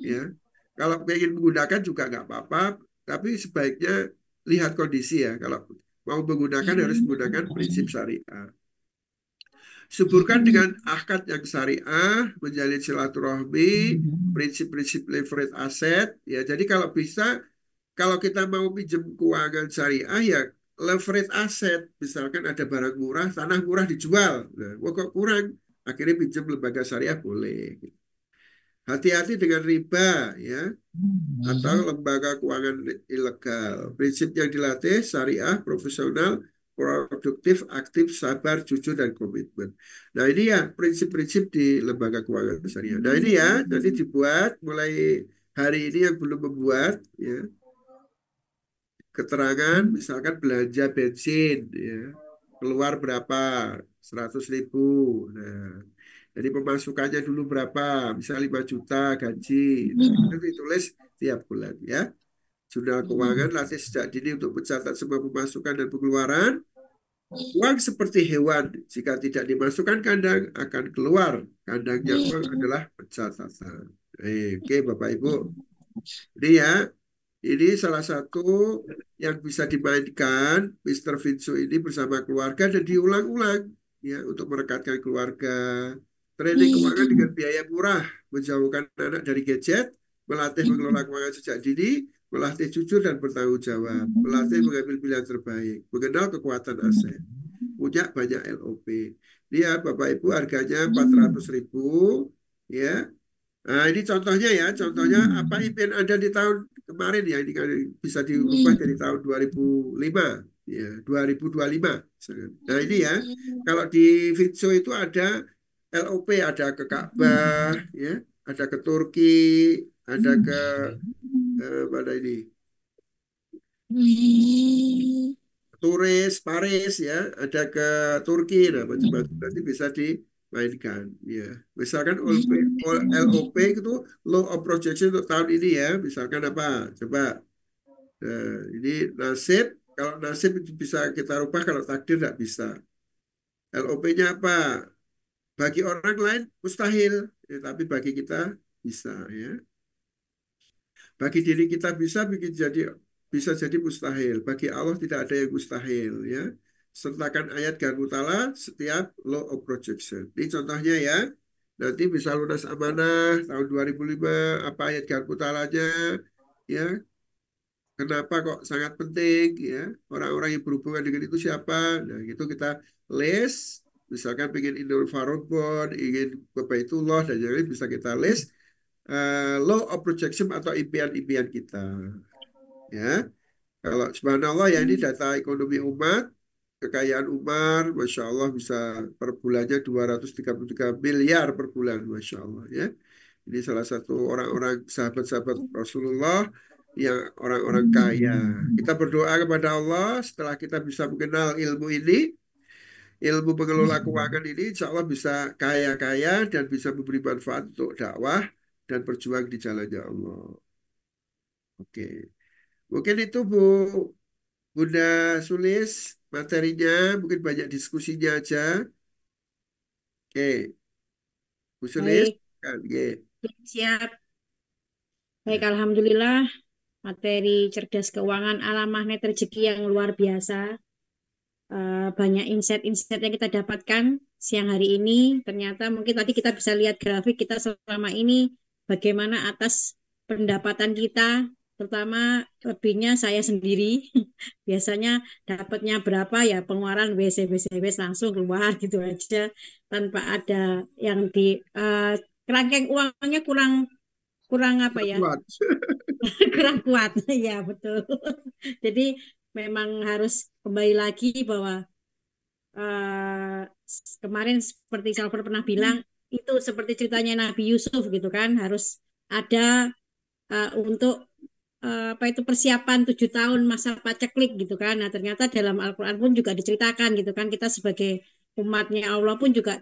S2: ya, kalau ingin menggunakan juga nggak apa-apa, tapi sebaiknya lihat kondisi ya. Kalau mau menggunakan harus menggunakan prinsip syariah. Suburkan dengan akad yang syariah, menjalin silaturahmi, prinsip-prinsip leverage aset. Ya, jadi kalau bisa, kalau kita mau pinjam keuangan syariah ya leverage aset. Misalkan ada barang murah, tanah murah dijual. Nah, kok kurang? Akhirnya pinjam lembaga syariah boleh. Hati-hati dengan riba ya atau lembaga keuangan ilegal. Prinsip yang dilatih syariah, profesional, produktif, aktif, sabar, jujur, dan komitmen. Nah ini ya prinsip-prinsip di lembaga keuangan syariah. Nah ini ya nanti dibuat mulai hari ini yang belum membuat ya keterangan misalkan belanja bensin ya keluar berapa 100.000. Nah jadi pemasukannya dulu berapa misal 5 juta gaji. Nah, itu ditulis tiap bulan ya. Jurnal keuangan latih sejak dini untuk mencatat semua pemasukan dan pengeluaran. Uang seperti hewan, jika tidak dimasukkan kandang akan keluar. Kandangnya uang adalah pencatatan. Oke, Bapak Ibu. Ini ya, ini salah satu yang bisa dimainkan Mr. Vinsu ini bersama keluarga dan diulang-ulang ya untuk merekatkan keluarga. Training keuangan dengan biaya murah, menjauhkan anak dari gadget, melatih mengelola keuangan sejak dini, melatih jujur dan bertanggung jawab, melatih mengambil pilihan terbaik, mengenal kekuatan aset, punya banyak LOP. Lihat Bapak Ibu harganya 400.000 ya. Nah ini contohnya ya, contohnya apa impian Anda di tahun kemarin ya, ini kan bisa dirubah dari tahun 2005 ya, 2025. Nah ini ya, kalau di Vitso itu ada LOP, ada ke Ka'bah ya, ada ke Turki, ada ke mana ini? Turis, Paris ya, ada ke Turki, nah macam-macam nanti bisa di mainkan ya. Misalkan LOP itu law of projection untuk tahun ini ya. Misalkan apa? Coba. Nah, ini nasib. Kalau nasib itu bisa kita rubah, kalau takdir tidak bisa. LOP-nya apa? Bagi orang lain mustahil, ya, tapi bagi kita bisa ya. Bagi diri kita bisa jadi mustahil. Bagi Allah tidak ada yang mustahil ya. Sertakan ayat Garmutala setiap law of projection. Ini contohnya ya. Nanti bisa lunas amanah tahun 2005 apa ayat Garmutalanya ya. Kenapa kok sangat penting ya. Orang-orang yang berhubungan dengan itu siapa? Nah, itu kita list. Misalkan pengen Indul Farobon, ingin ke Baitullah dan yang lain bisa kita list law of projection atau impian-impian kita. Ya, kalau subhanallah ya ini data ekonomi umat, kekayaan Umar, Masya Allah bisa per bulannya 233 miliar per bulan, Masya Allah ya. Ini salah satu orang-orang sahabat-sahabat Rasulullah yang orang-orang kaya. Kita berdoa kepada Allah setelah kita bisa mengenal ilmu ini, ilmu pengelola keuangan ini, insya Allah bisa kaya-kaya dan bisa memberi manfaat untuk dakwah dan berjuang di jalannya Allah. Oke, mungkin itu Bunda Sulis materinya, mungkin banyak diskusinya aja. Oke, Bu Sulis,
S1: Baik,
S2: kan, oke.
S1: siap. Baik,
S2: Ya.
S1: Alhamdulillah. Materi cerdas keuangan ala magnet rezeki yang luar biasa. Banyak insight-insight yang kita dapatkan siang hari ini. Ternyata mungkin tadi kita bisa lihat grafik kita selama ini bagaimana atas pendapatan kita, terutama lebihnya saya sendiri. Biasanya dapatnya berapa ya pengeluaran WC langsung keluar gitu aja tanpa ada yang di kerangkeng uangnya kurang kurang apa ya
S2: Kuat.
S1: kurang kuat ya betul. Jadi memang harus kembali lagi bahwa eh, kemarin seperti Salver pernah bilang itu seperti ceritanya Nabi Yusuf gitu kan harus ada untuk apa itu persiapan 7 tahun masa paceklik gitu kan. Nah ternyata dalam Al-Quran pun juga diceritakan gitu kan kita sebagai umatnya Allah pun juga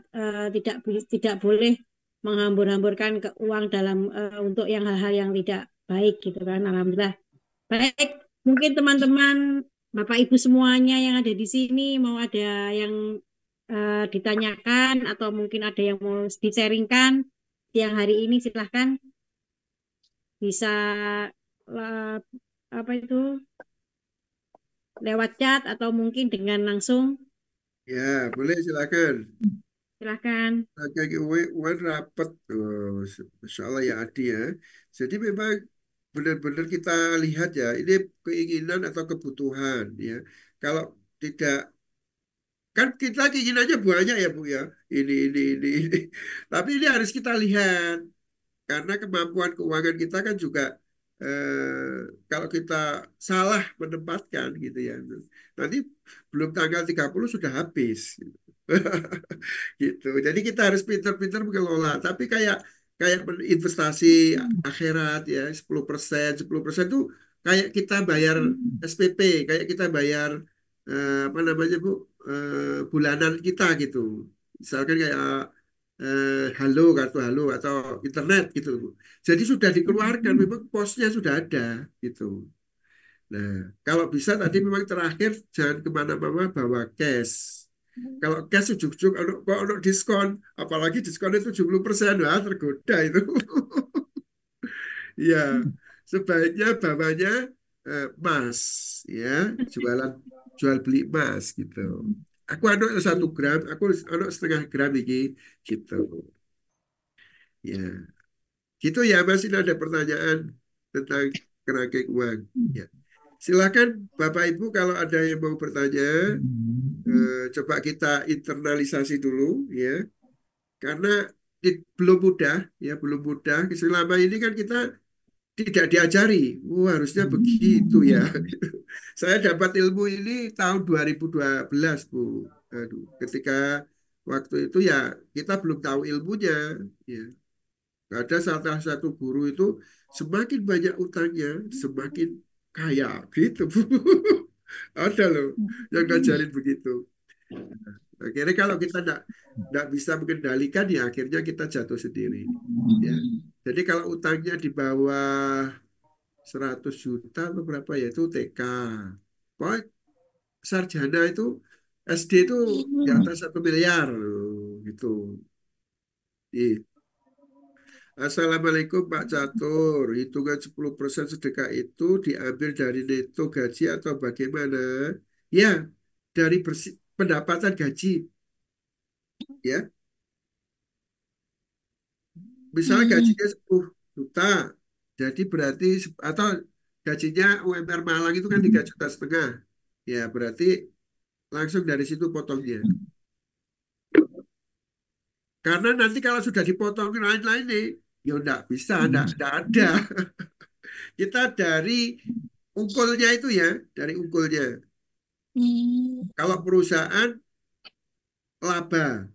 S1: tidak boleh menghambur-hamburkan ke uang dalam untuk yang hal-hal yang tidak baik gitu kan. Alhamdulillah. Baik, mungkin teman-teman Bapak Ibu semuanya yang ada di sini mau ada yang ditanyakan atau mungkin ada yang mau di-sharingkan siang hari ini silahkan bisa eh, apa itu lewat chat atau mungkin dengan langsung
S2: Ya, boleh silakan.
S1: silahkan.
S2: Kayak Uwan rapet, oh, Masya Allah ya Adi ya. Jadi memang benar-benar kita lihat ya, ini keinginan atau kebutuhan ya. Kalau tidak, kan kita keinginannya banyak ya Bu ya. Ini. Tapi ini harus kita lihat. Karena kemampuan keuangan kita kan juga kalau kita salah menempatkan gitu ya. Nanti belum tanggal 30 sudah habis. Gitu. Jadi kita harus pintar-pintar mengelola. Tapi kayak kayak investasi akhirat ya 10% itu kayak kita bayar SPP, kayak kita bayar apa namanya Bu bulanan kita gitu. Misalkan kayak halo kartu halo atau internet gitu Bu. Jadi sudah dikeluarkan memang posnya sudah ada gitu. Nah, kalau bisa tadi memang terakhir jangan kemana-mana bawa cash. Kalau cash ujuk-ujuk kok ono diskon, apalagi diskonnya 70%, wah tergoda itu. Iya, sebaiknya bawanya emas, ya, jualan jual beli emas gitu. Aku ada 1 gram, aku ada setengah gram ini, gitu. Ya, gitu ya Mas. Ini ada pertanyaan tentang kerangkeng uang. Ya, silakan Bapak Ibu kalau ada yang mau bertanya, coba kita internalisasi dulu, ya. Karena belum mudah, ya belum mudah. Selama ini kan kita tidak diajari. Harusnya begitu ya. Saya dapat ilmu ini tahun 2012, Bu. Aduh, ketika waktu itu ya kita belum tahu ilmunya. Ya. Ada salah satu guru itu semakin banyak utangnya, semakin kaya. Gitu, Bu. Ada loh yang ngajarin begitu. Akhirnya kalau kita tidak bisa mengendalikan, ya akhirnya kita jatuh sendiri. Ya. Jadi kalau utangnya di bawah 100 juta atau berapa ya itu TK. Pokoknya sarjana itu SD itu di atas 1 miliar gitu. Iya. Assalamualaikum Pak Catur. Hitungan 10% sedekah itu diambil dari neto gaji atau bagaimana? Ya, dari pendapatan gaji. Ya, misalnya gajinya 10 juta. Jadi berarti, atau gajinya UMR Malang itu kan 3,5 juta. Ya, berarti langsung dari situ potongnya. Karena nanti kalau sudah dipotong lain-lain nih, ya enggak bisa, enggak ada. Kita dari unggulnya itu ya, dari unggulnya. Kalau perusahaan laba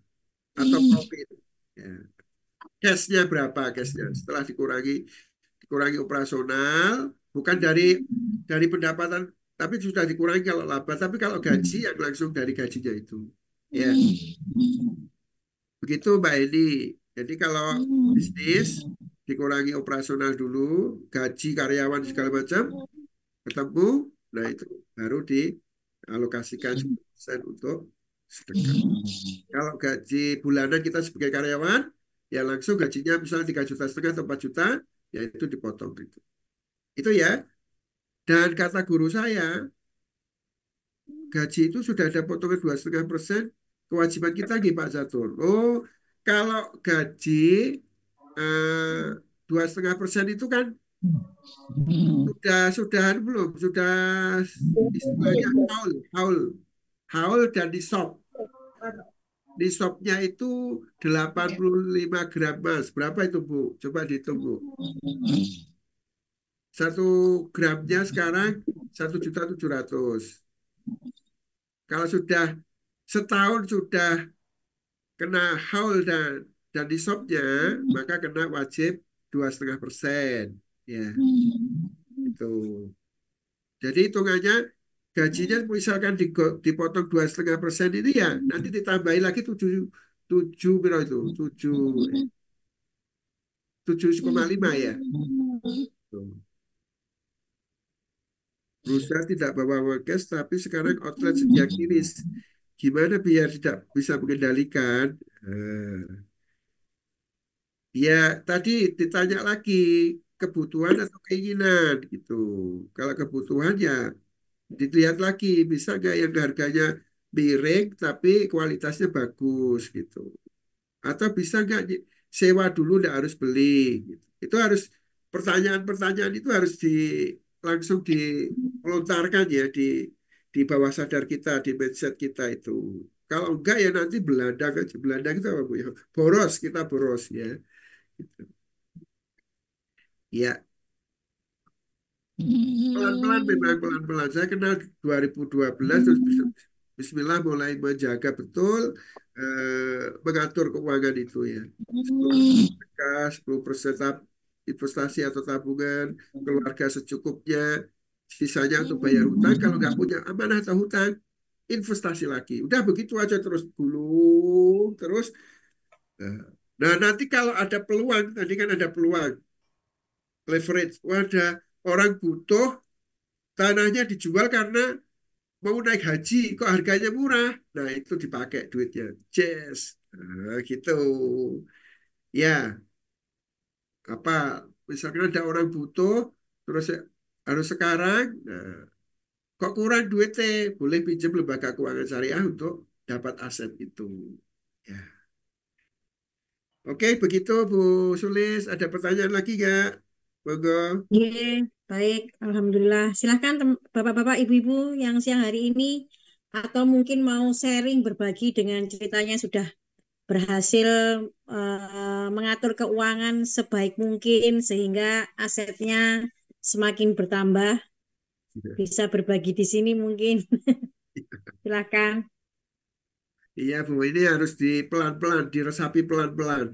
S2: atau profit, ya. Cashnya berapa cashnya? Setelah dikurangi operasional, bukan dari pendapatan, tapi sudah dikurangi kalau laba. Tapi kalau gaji yang langsung dari gajinya itu, ya begitu Mbak Eni. Jadi kalau bisnis dikurangi operasional dulu, gaji karyawan segala macam ketemu, nah itu baru dialokasikan 10% untuk sedekah. Kalau gaji bulanan kita sebagai karyawan, ya langsung gajinya misalnya 3,5 juta atau 4 juta, ya itu dipotong gitu. Itu ya. Dan kata guru saya, gaji itu sudah ada potongan 2,5%. Kewajiban kita gitu Pak Zatul. Oh, kalau gaji 2,5% itu kan sudah belum, sudah istilahnya haul dan disop. Di shopnya itu 85 gram Mas. Berapa itu Bu? Coba dihitung Bu. 1 gramnya sekarang 1,7 juta. Kalau sudah setahun sudah kena haul dan di shopnya, maka kena wajib 2,5%. Ya, itu. Jadi hitungannya gajinya misalkan dipotong 2,5% ini ya nanti ditambahi lagi 7 berapa itu 7,5 ya. Tuh. Berusaha tidak bawa uang cash tapi sekarang outlet sedia kiris. Gimana biar tidak bisa mengendalikan? Ya tadi ditanya lagi kebutuhan atau keinginan gitu. Kalau kebutuhan ya dilihat lagi bisa nggak yang harganya miring tapi kualitasnya bagus gitu. Atau bisa nggak sewa dulu nggak harus beli gitu. Itu harus pertanyaan-pertanyaan itu harus langsung dilontarkan ya di bawah sadar kita, di mindset kita itu. Kalau enggak ya nanti beladang aja. Beladang itu apa Bu? Ya, boros, kita boros ya. Gitu. Ya, pelan-pelan memang pelan-pelan. Saya kenal 2012 terus Bismillah mulai menjaga betul mengatur keuangan itu ya. 10% sedekah, 10% investasi atau tabungan, keluarga secukupnya, sisanya untuk bayar hutang. Kalau nggak punya amanah atau hutang, investasi lagi. Udah begitu aja terus dulu, terus. Nah, nanti kalau ada peluang, tadi kan ada peluang, leverage. Wah, ada orang butuh, tanahnya dijual karena mau naik haji, kok harganya murah. Nah, itu dipakai duitnya. Yes. Nah, gitu. Ya, apa misalkan ada orang butuh terus harus sekarang, nah, kok kurang duitnya, boleh pinjam lembaga keuangan syariah untuk dapat aset itu. Ya. Oke, begitu Bu Sulis. Ada pertanyaan lagi nggak? Monggo.
S1: Oke, baik. Alhamdulillah. Silahkan Bapak-bapak, Ibu-ibu yang siang hari ini atau mungkin mau sharing berbagi dengan ceritanya sudah berhasil mengatur keuangan sebaik mungkin sehingga asetnya semakin bertambah. Bisa berbagi di sini mungkin. Silakan.
S2: Iya Bu, ini harus pelan-pelan, diresapi pelan-pelan.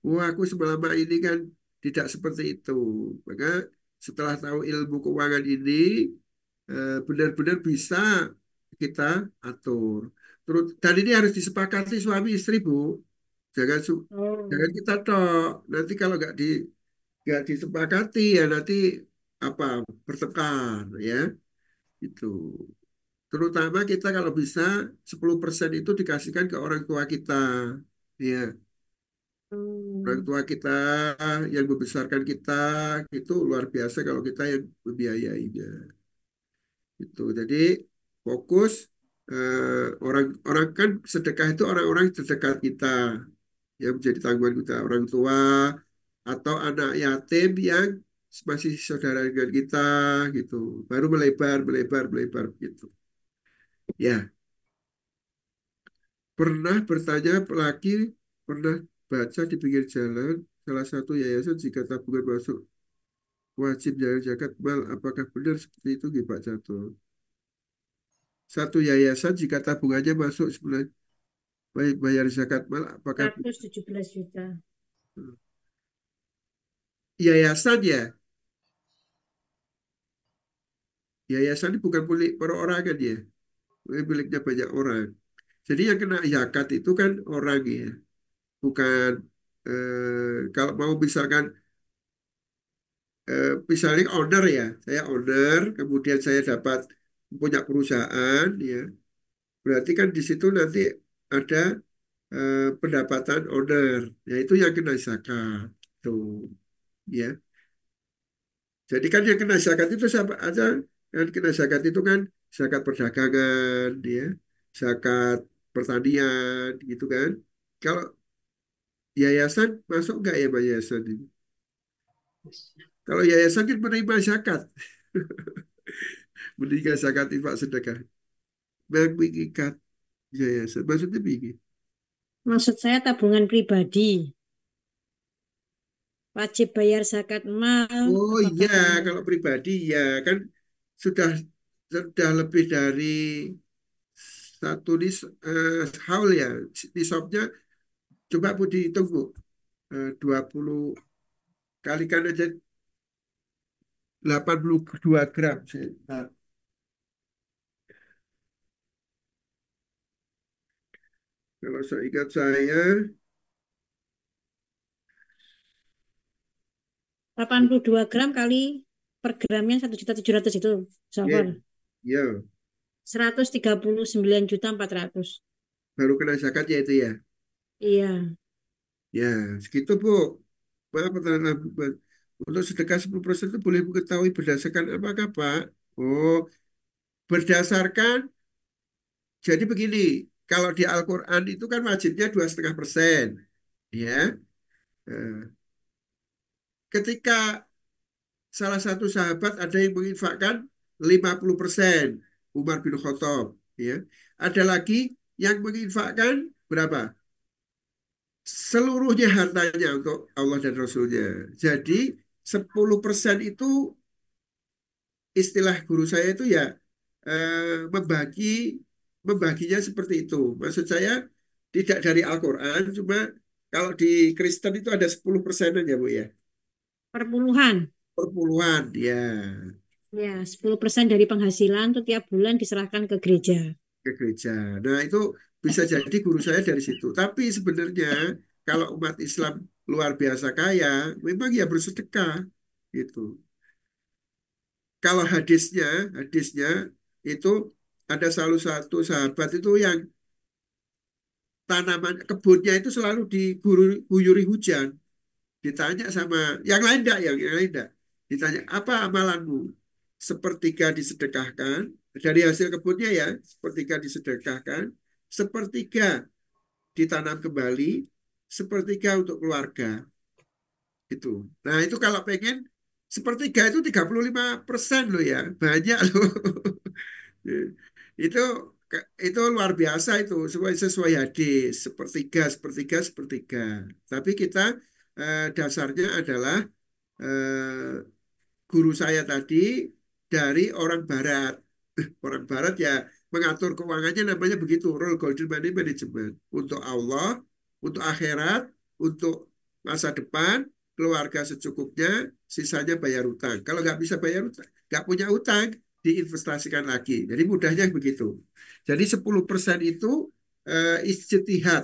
S2: Wah, aku selama ini kan tidak seperti itu. Maka setelah tahu ilmu keuangan ini, benar-benar bisa kita atur. Dan ini harus disepakati suami istri, Bu. Jangan jangan
S1: Oh.
S2: kita tok. Nanti kalau nggak disepakati ya nanti apa bertengkar ya itu. Terutama kita kalau bisa 10% itu dikasihkan ke orang tua kita. Ya, orang
S1: Hmm.
S2: tua kita yang membesarkan kita itu luar biasa kalau kita yang membiayainya. Itu. Jadi fokus orang-orang kan sedekah itu orang-orang terdekat kita yang menjadi tanggungan kita, orang tua atau anak yatim yang masih saudara dengan kita gitu. Baru melebar, melebar, melebar gitu. Ya, pernah bertanya lagi, pernah baca di pinggir jalan salah satu yayasan jika tabungan masuk wajib bayar zakat mal, apakah benar seperti itu Nggih, Pak Catur? Satu yayasan jika tabungannya masuk sebulan bayar zakat mal, apakah
S1: 117 juta.
S2: yayasan ya? Yayasan ini bukan milik perorangan ya, ini miliknya banyak orang. Jadi yang kena zakat itu kan orang ya, bukan kalau mau misalkan misalnya owner ya, saya owner, kemudian saya dapat punya perusahaan ya, berarti kan di situ nanti ada pendapatan owner, yaitu yang kena zakat. Tuh, ya. Jadi kan yang kena zakat itu siapa aja? Yang kena zakat itu kan zakat perdagangan, ya, zakat pertanian, gitu kan. Kalau yayasan masuk nggak ya Pak yayasan ini? Kalau yayasan kan menerima zakat, menerima zakat infak sedekah, mengikat yayasan. Maksudnya begini.
S1: Maksud saya tabungan pribadi. Wajib bayar zakat mal.
S2: Oh
S1: Apakah
S2: iya,
S1: benar?
S2: kalau pribadi ya kan sudah sudah lebih dari satu haul ya. Nisabnya coba Bu dihitung Bu. 20 kalikan aja 82 gram. Nah, kalau seingat saya
S1: 82 gram kali per gramnya 1.700.000 itu.
S2: ya,
S1: Zafar.
S2: ya
S1: 139.400.000.
S2: baru kena zakat ya itu ya.
S1: Iya.
S2: Ya, segitu Bu. Maaf, pertanyaan untuk sedekah 10% itu boleh mengetahui berdasarkan apakah Pak? Oh, berdasarkan jadi begini, kalau di Al-Quran itu kan wajibnya 2,5%. Ya, Eh, ketika salah satu sahabat ada yang menginfakkan 50%, Umar bin Khattab. Ya, ada lagi yang menginfakkan berapa? Seluruhnya hartanya untuk Allah dan Rasulnya. Jadi 10% itu istilah guru saya itu ya membaginya seperti itu. Maksud saya tidak dari Al-Quran, cuma kalau di Kristen itu ada 10% aja Bu ya.
S1: Perpuluhan.
S2: Perpuluhan ya
S1: Ya, 10% dari penghasilan tuh tiap bulan diserahkan ke gereja.
S2: ke gereja. Nah itu bisa jadi guru saya dari situ. Tapi sebenarnya kalau umat Islam luar biasa kaya, memang ya bersedekah gitu. Kalau hadisnya itu ada salah satu sahabat itu yang tanaman kebunnya itu selalu diguyuri hujan. Ditanya sama yang lain enggak, yang lain enggak. Ditanya, apa amalanmu? Sepertiga disedekahkan, dari hasil kebunnya ya, sepertiga disedekahkan, sepertiga ditanam kembali, sepertiga untuk keluarga. Itu. Nah itu kalau pengen, sepertiga itu 35% loh ya, banyak loh. Itu itu luar biasa itu sesuai hadis sepertiga sepertiga sepertiga. Tapi kita dasarnya adalah eh, guru saya tadi dari orang Barat. Orang Barat ya mengatur keuangannya namanya begitu, role golden money management untuk Allah, untuk akhirat, untuk masa depan, keluarga secukupnya, sisanya bayar utang. Kalau nggak bisa bayar utang, nggak punya utang, diinvestasikan lagi. Jadi mudahnya begitu. Jadi 10% itu ijtihad.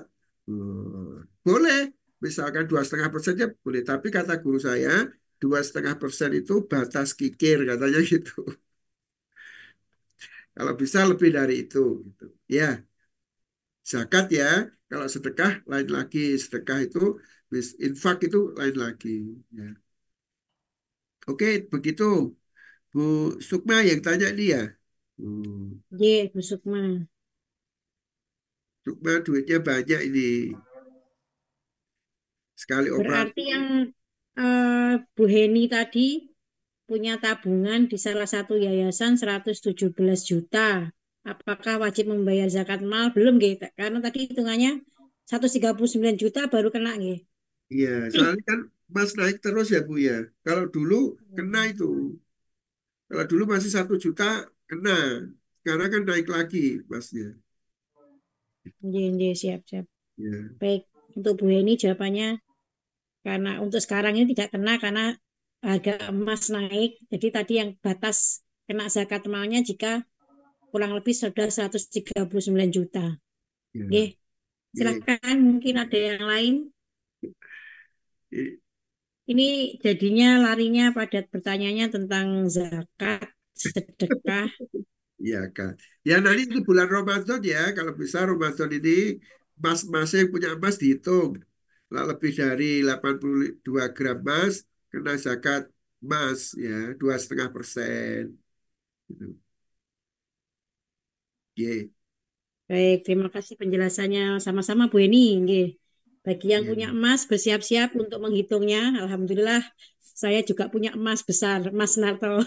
S2: Boleh, misalkan 2,5% ya boleh. Tapi kata guru saya, 2,5% itu batas kikir katanya gitu. Kalau bisa lebih dari itu, gitu. Ya, zakat ya. Kalau sedekah lain lagi. Sedekah itu, infak itu lain lagi. Ya. Oke, begitu. Bu Sukma yang tanya dia. Hmm.
S1: Ye, Bu Sukma.
S2: Sukma duitnya banyak ini. Sekali
S1: Berarti
S2: operasi.
S1: yang Bu Heni tadi punya tabungan di salah satu yayasan 117 juta. Apakah wajib membayar zakat mal? Belum, gitu. Karena tadi hitungannya 139 juta baru kena, gitu.
S2: Iya, soalnya kan Mas naik terus ya Bu ya. Kalau dulu kena itu. Kalau dulu masih 1 juta kena. Sekarang kan naik lagi Masnya.
S1: Ye, ye, siap, siap.
S2: Ya,
S1: Baik, untuk Bu Heni jawabannya karena untuk sekarang ini tidak kena karena harga emas naik. Jadi tadi yang batas kena zakat malnya jika kurang lebih sudah 139 juta. Oke,
S2: ya. Ya.
S1: silakan mungkin ada yang lain.
S2: I-
S1: Ini jadinya larinya pada pertanyaannya tentang zakat, sedekah.
S2: Iya kan. Ya nanti itu bulan Ramadan ya. Kalau bisa Ramadan ini mas-masnya yang punya emas dihitung. Lah lebih dari 82 gram emas kena zakat emas ya 2,5%. Gitu. Ye.
S1: Baik, terima kasih penjelasannya sama-sama Bu Eni. Nggih. Bagi yang punya
S2: Ye.
S1: emas bersiap-siap untuk menghitungnya. Alhamdulillah saya juga punya emas besar, Mas Narto.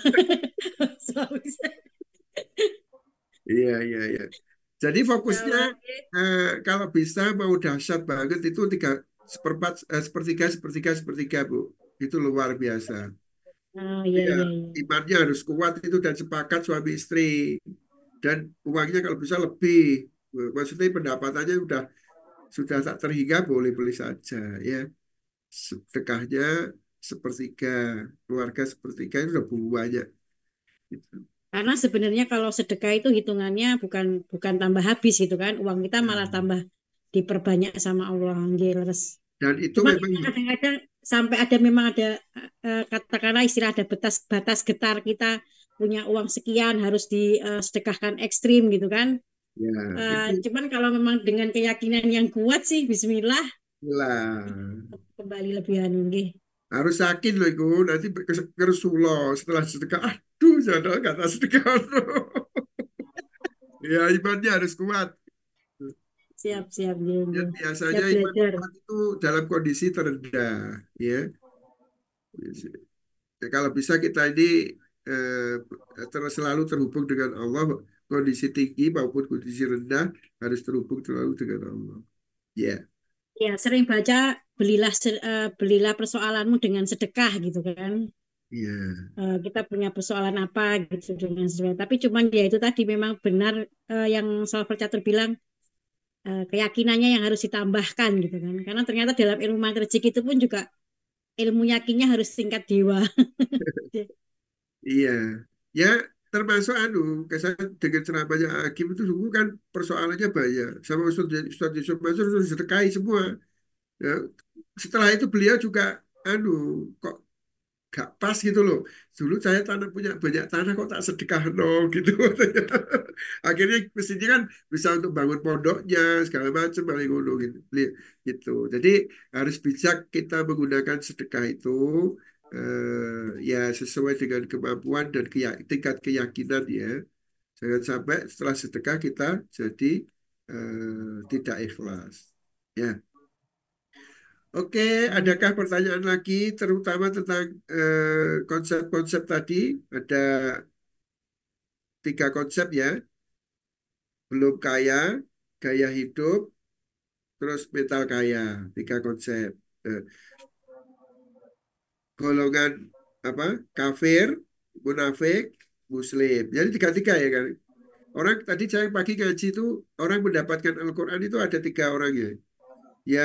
S1: Suami saya.
S2: Iya, iya, iya. Jadi
S1: Insya
S2: fokusnya
S1: Allah.
S2: kalau bisa mau dahsyat banget itu tiga seperempat, sepertiga, sepertiga, sepertiga, Bu. Itu luar biasa.
S1: Oh iya
S2: Iya,
S1: iya iya.
S2: imannya harus kuat itu dan sepakat suami istri. Dan uangnya kalau bisa lebih. Maksudnya pendapatannya sudah tak terhingga boleh-boleh saja ya. Sedekahnya sepertiga, keluarga sepertiga itu udah banyak. Gitu.
S1: Karena sebenarnya kalau sedekah itu hitungannya bukan bukan tambah habis gitu kan. Uang kita malah
S2: Nah,
S1: tambah diperbanyak sama Allah. Nggih, leres.
S2: dan itu
S1: Cuma
S2: memang
S1: kita kadang-kadang sampai ada memang ada katakanlah istilah ada batas batas getar kita punya uang sekian harus disedekahkan ekstrim gitu kan.
S2: ya itu
S1: Cuman kalau memang dengan keyakinan yang kuat sih Bismillah
S2: lah.
S1: kembali lebihan nggih.
S2: Harus yakin loh itu nanti ke Rasulullah setelah sedekah. Aduh, jangan kata sedekah. Ya imannya harus kuat.
S1: Siap siap nggih,
S2: Dan
S1: nggih.
S2: biasanya
S1: Siap
S2: iman
S1: belajar.
S2: kuat itu dalam kondisi terendah, ya. Ya, kalau bisa kita ini terus selalu terhubung dengan Allah, kondisi tinggi maupun kondisi rendah harus terhubung selalu dengan Allah. Ya,
S1: Ya, sering baca belilah persoalanmu dengan sedekah gitu kan.
S2: ya,
S1: Kita punya persoalan apa gitu dengan sedekah. Tapi cuman ya itu tadi memang benar yang Salver Catur bilang keyakinannya yang harus ditambahkan gitu kan. Karena ternyata dalam ilmu mantrajik itu pun juga ilmu yakinnya harus tingkat dewa.
S2: iya. Ya, termasuk kesan dengan ceramahnya Hakim itu sungguh kan persoalannya banyak. Sama Ustaz Yusuf Mansur sudah sedekahi semua. Ya, setelah itu beliau juga kok gak pas gitu loh. Dulu saya punya banyak tanah kok tak sedekah no gitu. Akhirnya mestinya kan bisa untuk bangun pondoknya segala macam paling ngono gitu. Gitu. Jadi harus bijak kita menggunakan sedekah itu ya sesuai dengan kemampuan dan tingkat keyakinan ya. Jangan sampai setelah sedekah kita jadi tidak ikhlas. Ya. Oke, adakah pertanyaan lagi terutama tentang konsep-konsep tadi? Ada 3 konsep ya, belum kaya, gaya hidup, terus mental kaya. 3 konsep. Eh, golongan apa? Kafir, munafik, muslim. Jadi 3-3 ya kan? Orang tadi saya pagi ngaji itu orang mendapatkan Al-Quran itu ada 3 orang ya. Ya,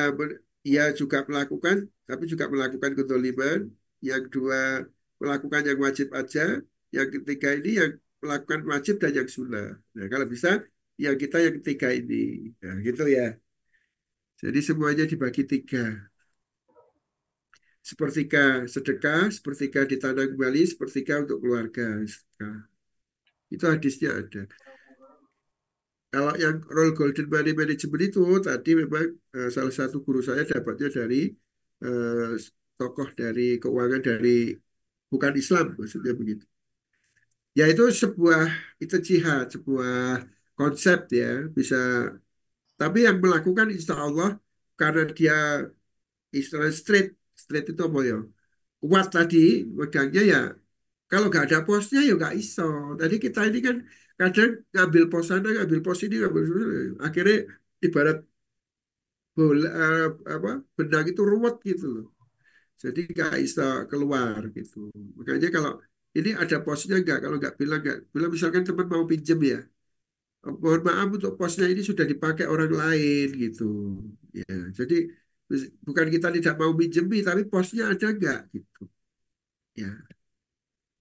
S2: ia juga melakukan, tapi juga melakukan kezaliman. Yang dua, melakukan yang wajib aja. Yang ketiga ini yang melakukan wajib dan yang sunnah. Nah, kalau bisa yang kita yang ketiga ini. Nah, gitu ya. Jadi semuanya dibagi tiga. Sepertiga sedekah, sepertiga ditanam kembali, sepertiga untuk keluarga. Sedekah. Itu hadisnya ada. Kalau yang role golden money management itu tadi memang salah satu guru saya dapatnya dari eh, tokoh dari keuangan dari bukan Islam maksudnya begitu. Ya itu jihad, sebuah konsep ya bisa. Tapi yang melakukan insya Allah karena dia istilah street itu apa ya? Kuat tadi megangnya ya. Kalau nggak ada posnya ya nggak iso. Tadi kita ini kan kadang ngambil pos sana, ngambil pos ini, ngambil pos ini. Akhirnya ibarat bola apa benang itu ruwet gitu loh. Jadi nggak bisa keluar gitu. Makanya kalau ini ada posnya nggak? Kalau nggak bilang misalkan teman mau pinjem ya. "Oh, mohon maaf untuk posnya ini sudah dipakai orang lain gitu. Ya, jadi bukan kita tidak mau pinjemi, tapi posnya ada nggak gitu. Ya,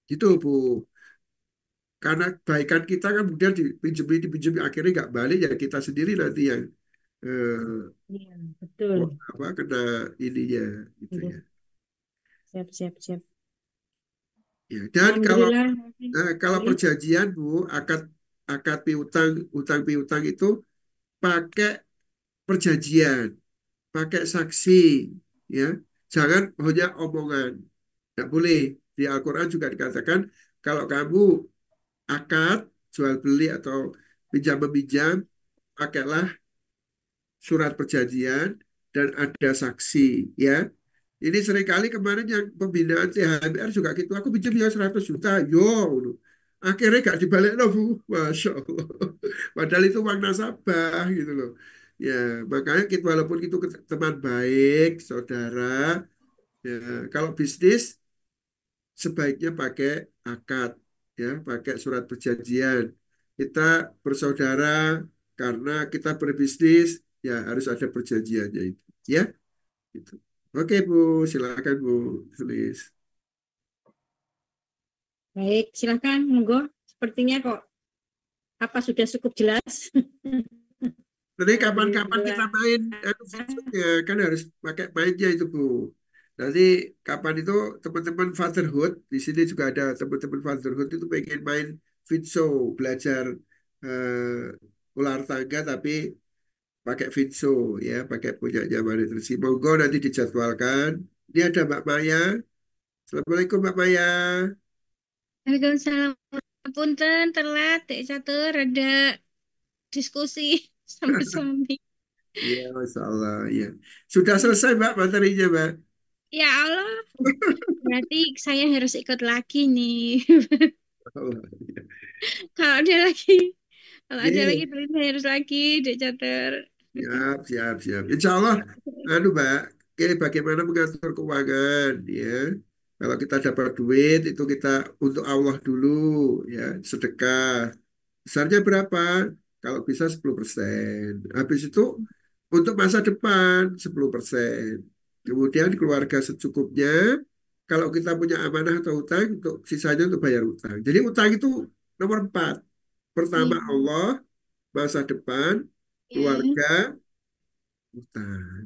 S2: gitu Bu. Karena kebaikan kita kan kemudian dipinjemi akhirnya nggak balik ya kita sendiri nanti yang eh,
S1: Iya, betul.
S2: apa kena ininya gitu
S1: Iya,
S2: ya.
S1: siap, siap, siap.
S2: Ya, dan
S1: Alhamdulillah.
S2: kalau
S1: Mm-mm.
S2: perjanjian Bu, akad akad piutang, utang piutang itu pakai perjanjian, pakai saksi, ya. Jangan hanya omongan. Tidak boleh. Di Al-Quran juga dikatakan kalau kamu akad jual beli atau pinjam meminjam, pakailah surat perjanjian dan ada saksi, ya. Ini seringkali kemarin yang pembinaan THMR juga gitu. Aku pinjam ya 100 juta. Yo. Akhirnya gak dibalik loh, Bu. Masya Allah. Padahal itu uang nasabah gitu loh. Ya, makanya kita walaupun itu teman baik, saudara, ya, kalau bisnis sebaiknya pakai akad, ya, pakai surat perjanjian. Kita bersaudara karena kita berbisnis, ya harus ada perjanjiannya itu, ya. Gitu. Oke Bu, silakan Bu Sulis.
S1: Baik, silakan, monggo. Sepertinya kok apa sudah cukup jelas?
S2: Nanti kapan-kapan kita
S1: Alhamdulillah.
S2: main fiction-nya, kan harus pakai mainnya itu Bu. Nanti kapan itu teman-teman fatherhood, di sini juga ada teman-teman fatherhood itu pengen main Vinso, belajar ular tangga tapi pakai Vinso ya, pakai punyanya Maritresi. Monggo nanti dijadwalkan. Ini ada Mbak Maya. Assalamualaikum Mbak Maya.
S6: Waalaikumsalam. Punten telat, Dek Catur ada diskusi sama suami.
S2: Iya, Masya Allah. Ya. Sudah selesai Mbak materinya Mbak.
S6: Ya Allah, berarti saya harus ikut lagi nih.
S2: Allah.
S6: Kalau ada lagi, kalau ada lagi
S2: Iya.
S6: berarti saya harus lagi, Dek Catur.
S2: Siap, siap, siap. Insya Allah, Mbak, oke, bagaimana mengatur keuangan, ya. Kalau kita dapat duit, itu kita untuk Allah dulu, ya, sedekah. Besarnya berapa? Kalau bisa 10%. Habis itu untuk masa depan 10%. Kemudian keluarga secukupnya. Kalau kita punya amanah atau utang, untuk sisanya untuk bayar utang. Jadi utang itu nomor 4. Pertama
S6: Iya.
S2: Allah, masa depan,
S6: Ya.
S2: keluarga, hutang.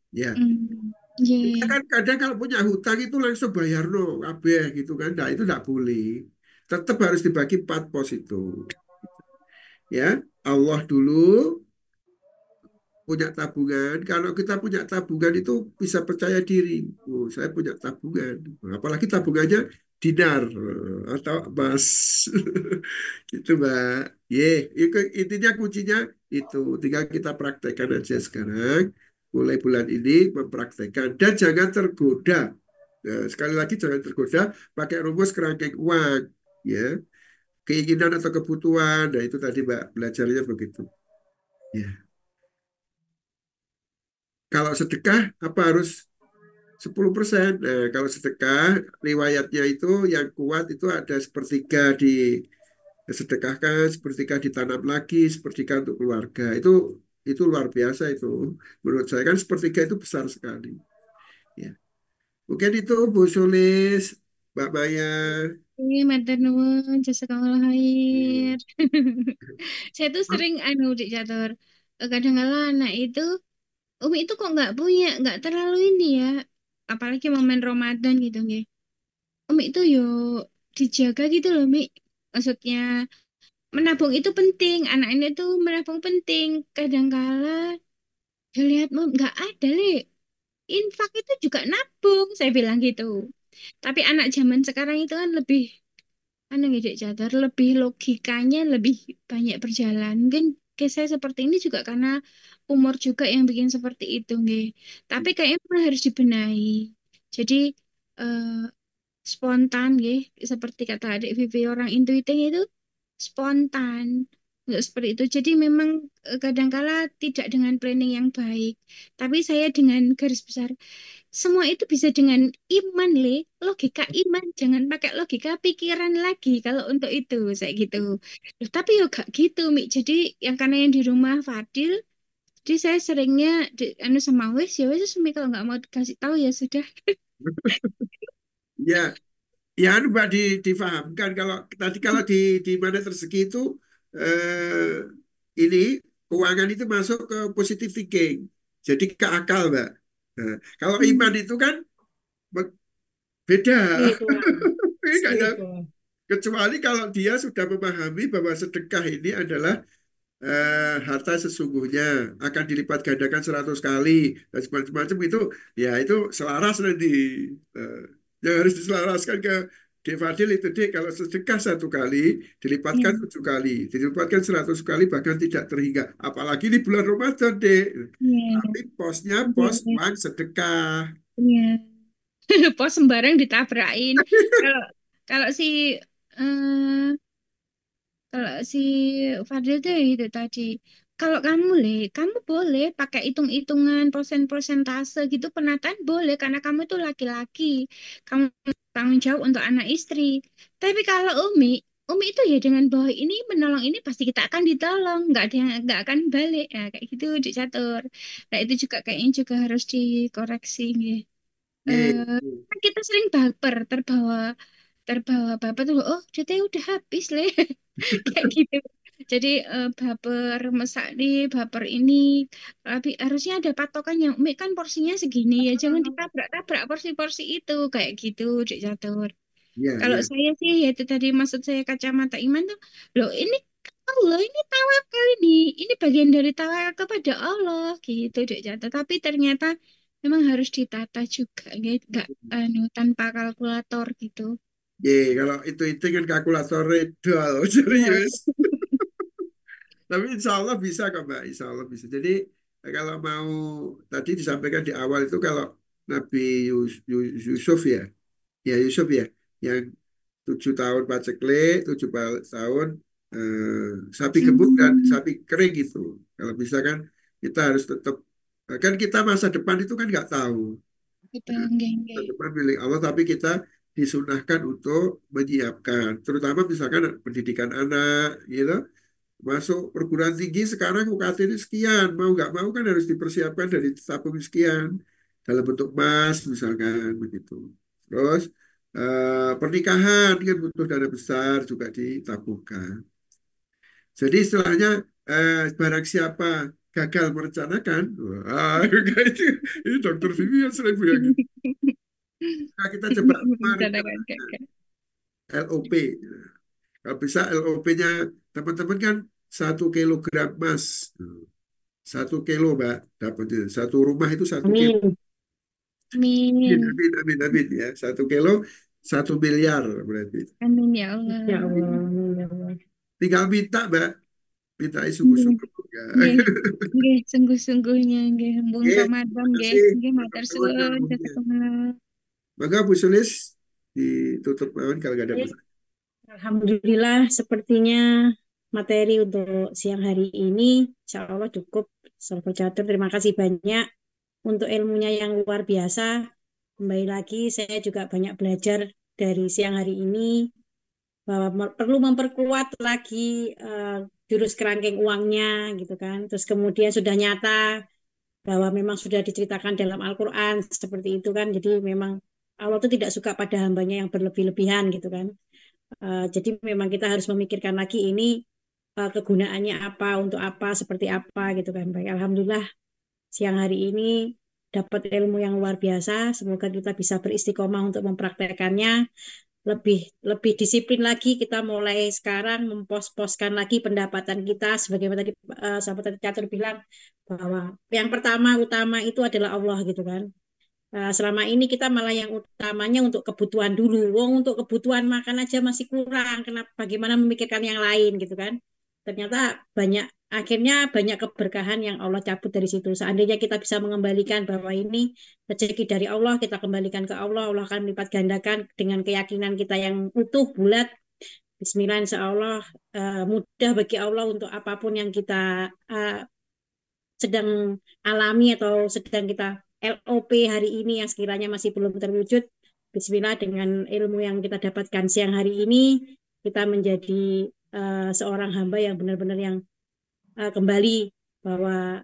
S2: Ya,
S6: Hmm.
S2: kita
S6: Iya.
S2: kan kadang kalau punya hutang itu langsung bayar no, kabeh gitu kan. Nah, itu tidak boleh. Tetap harus dibagi 4 pos itu. Ya, Allah dulu punya tabungan. Kalau kita punya tabungan itu bisa percaya diri. Oh, saya punya tabungan. Apalagi tabungannya dinar atau emas. Gitu, Mbak. Ye, intinya kuncinya itu. Tinggal kita praktekkan aja sekarang. Mulai bulan ini mempraktekkan. Dan jangan tergoda. Nah, sekali lagi jangan tergoda pakai rumus kerangkeng uang. Ya, keinginan atau kebutuhan. Nah, itu tadi Mbak belajarnya begitu. Ya. Kalau sedekah apa harus 10%? Nah, kalau sedekah riwayatnya itu yang kuat itu ada sepertiga disedekahkan, sepertiga ditanam lagi, sepertiga untuk keluarga. Itu luar biasa itu. Menurut saya kan sepertiga itu besar sekali. Ya. Mungkin itu Bu Sulis, Mbak Maya.
S6: matur nuwun, jazakallahu khair. Saya tuh sering Dik Catur. Kadang kala anak itu, Umi itu kok nggak punya, nggak terlalu ini ya. Apalagi momen Ramadan gitu, nggih. Umi itu yo dijaga gitu loh, Mi. Maksudnya menabung itu penting. Anak ini tuh menabung penting. Kadangkala lihat nggak ada, Le. Infak itu juga nabung, saya bilang gitu. Tapi anak zaman sekarang itu kan lebih Dek Jadar, lebih logikanya lebih banyak berjalan. Mungkin kayak saya seperti ini juga karena umur juga yang bikin seperti itu, nggih. Tapi kayaknya memang harus dibenahi. Jadi eh, spontan, nggih, seperti kata adik Vivi orang intuiting itu spontan. Nggak seperti itu. Jadi memang kadangkala tidak dengan planning yang baik. Tapi saya dengan garis besar semua itu bisa dengan iman, logika iman, jangan pakai logika pikiran lagi kalau untuk itu, saya gitu. Loh, tapi yo gak gitu, Mi. Jadi yang karena yang di rumah Fadil, jadi saya seringnya anu sama wes, ya wes, Mi kalau nggak mau dikasih tahu ya sudah.
S2: Ya, ya anu Mbak difahamkan kalau di mana rezeki itu ini keuangan itu masuk ke positive thinking. Jadi ke akal, Mbak. Nah, kalau iman
S6: Hmm,
S2: itu kan be- beda.
S1: Spiritual.
S2: Ini nggak ada.
S1: Spiritual.
S2: Kecuali kalau dia sudah memahami bahwa sedekah ini adalah harta sesungguhnya akan dilipat gandakan 100 kali dan macam-macam itu, ya itu selaras nanti. Eh, yang harus diselaraskan ke Dek Fadil itu, Dek, kalau sedekah 1 kali dilipatkan
S6: iya,
S2: 7 kali, dilipatkan 100 kali bahkan tidak terhingga. Apalagi di bulan Ramadan, Dek.
S6: iya,
S2: Tapi posnya
S6: iya,
S2: pos
S6: iya,
S2: uang sedekah.
S6: iya. Pos sembarang ditabrakin. Kalau kalau si eh, Kalau si Fadil tuh ya itu tadi. Kalau kamu kamu boleh pakai hitung-hitungan persentase gitu penataan boleh karena kamu itu laki-laki. Kamu tanggung jawab untuk anak istri. Tapi kalau Umi itu ya dengan bahwa ini menolong ini pasti kita akan ditolong, nggak ada yang nggak akan balik. Nah, kayak gitu dicatur. Nah, itu juga kayaknya juga harus dikoreksi, nggih.
S2: Iya,
S6: Kan kita sering baper, terbawa terbawa baper tuh, oh duitnya udah habis, kayak gitu. Jadi baper masak nih, baper ini. Tapi harusnya ada patokannya. Umi kan porsinya segini ya, jangan ditabrak-tabrak porsi-porsi itu kayak gitu, Dek Catur.
S2: iya,
S6: Kalau
S2: iya.
S6: saya sih ya itu tadi maksud saya kacamata iman tuh, loh ini Allah, ini tawakal ini bagian dari tawakal kepada Allah gitu, Dek Catur. Tapi ternyata memang harus ditata juga, nggak anu tanpa kalkulator gitu.
S2: Ye, kalau itu kan kalkulator redol,
S6: Iya.
S2: serius. Tapi insya Allah bisa kok Mbak, insya Allah bisa. Jadi kalau mau tadi disampaikan di awal itu kalau Nabi Yusuf ya, ya Yusuf ya, yang 7 tahun paceklik, 7 tahun sapi gemuk dan
S6: Hmm,
S2: sapi kering gitu. Kalau bisa kan kita harus tetap, kan kita masa depan itu kan nggak tahu.
S6: betul, nggih,
S2: Masa
S6: nggih.
S2: depan milik Allah, tapi kita disunahkan untuk menyiapkan, terutama misalkan pendidikan anak, gitu. Masuk perguruan tinggi sekarang UKT ini sekian, mau nggak mau kan harus dipersiapkan dari tabung sekian dalam bentuk emas misalkan begitu. Terus pernikahan kan butuh dana besar juga ditabungkan. Jadi istilahnya barang siapa gagal merencanakan, wah itu ini dokter Vivi yang sering bilang gitu. Nah, kita coba
S6: Merencanakan
S2: merencanakan
S6: gagal.
S2: LOP. Kalau bisa LOP-nya teman-teman kan 1 kilogram emas. 1 kilo, Mbak, dapat itu. Satu rumah itu 1 kilo.
S1: Amin.
S2: Amin,
S6: Amin.
S2: amin, amin, amin, ya. 1 kilo, 1 miliar berarti.
S6: Amin ya
S1: Ya
S6: Allah.
S1: Allah. Amin, ya Allah.
S2: Tinggal minta, Mbak. Minta
S6: Nggih,
S2: sungguh-sungguh. Ya.
S6: nggih, nggih, sungguh-sungguhnya nggih. Mumpung
S2: Oke,
S6: Ramadan
S2: terima
S6: nggih.
S2: kasih.
S6: Nggih, matur
S2: Matur nuwun,
S6: suwun,
S2: ilmunya.
S6: jazakumullah.
S2: Maka Bu Sulis ditutup mawon kalau nggak ada
S1: Baik,
S2: masalah.
S1: Alhamdulillah sepertinya materi untuk siang hari ini insya Allah cukup. Sahabat Catur, terima kasih banyak untuk ilmunya yang luar biasa. Kembali lagi, saya juga banyak belajar dari siang hari ini bahwa perlu memperkuat lagi jurus kerangkeng uangnya gitu kan. Terus kemudian sudah nyata bahwa memang sudah diceritakan dalam Al-Quran seperti itu kan. Jadi memang Allah itu tidak suka pada hambanya yang berlebih-lebihan gitu kan. Jadi memang kita harus memikirkan lagi ini kegunaannya apa, untuk apa, seperti apa gitu kan. Baik, Alhamdulillah siang hari ini dapat ilmu yang luar biasa. Semoga kita bisa beristiqomah untuk mempraktekannya lebih lebih disiplin lagi. Kita mulai sekarang mempos-poskan lagi pendapatan kita sebagaimana tadi sahabat tadi Catur bilang bahwa yang pertama utama itu adalah Allah gitu kan. Selama ini kita malah yang utamanya untuk kebutuhan dulu. Wong untuk kebutuhan makan aja masih kurang. Kenapa? Bagaimana memikirkan yang lain gitu kan? Ternyata banyak akhirnya banyak keberkahan yang Allah cabut dari situ. Seandainya kita bisa mengembalikan bahwa ini rezeki dari Allah, kita kembalikan ke Allah, Allah akan melipat gandakan dengan keyakinan kita yang utuh, bulat. Bismillah, insya Allah mudah bagi Allah untuk apapun yang kita sedang alami atau sedang kita LOP hari ini yang sekiranya masih belum terwujud. Bismillah, dengan ilmu yang kita dapatkan siang hari ini, kita menjadi seorang hamba yang benar-benar yang kembali bahwa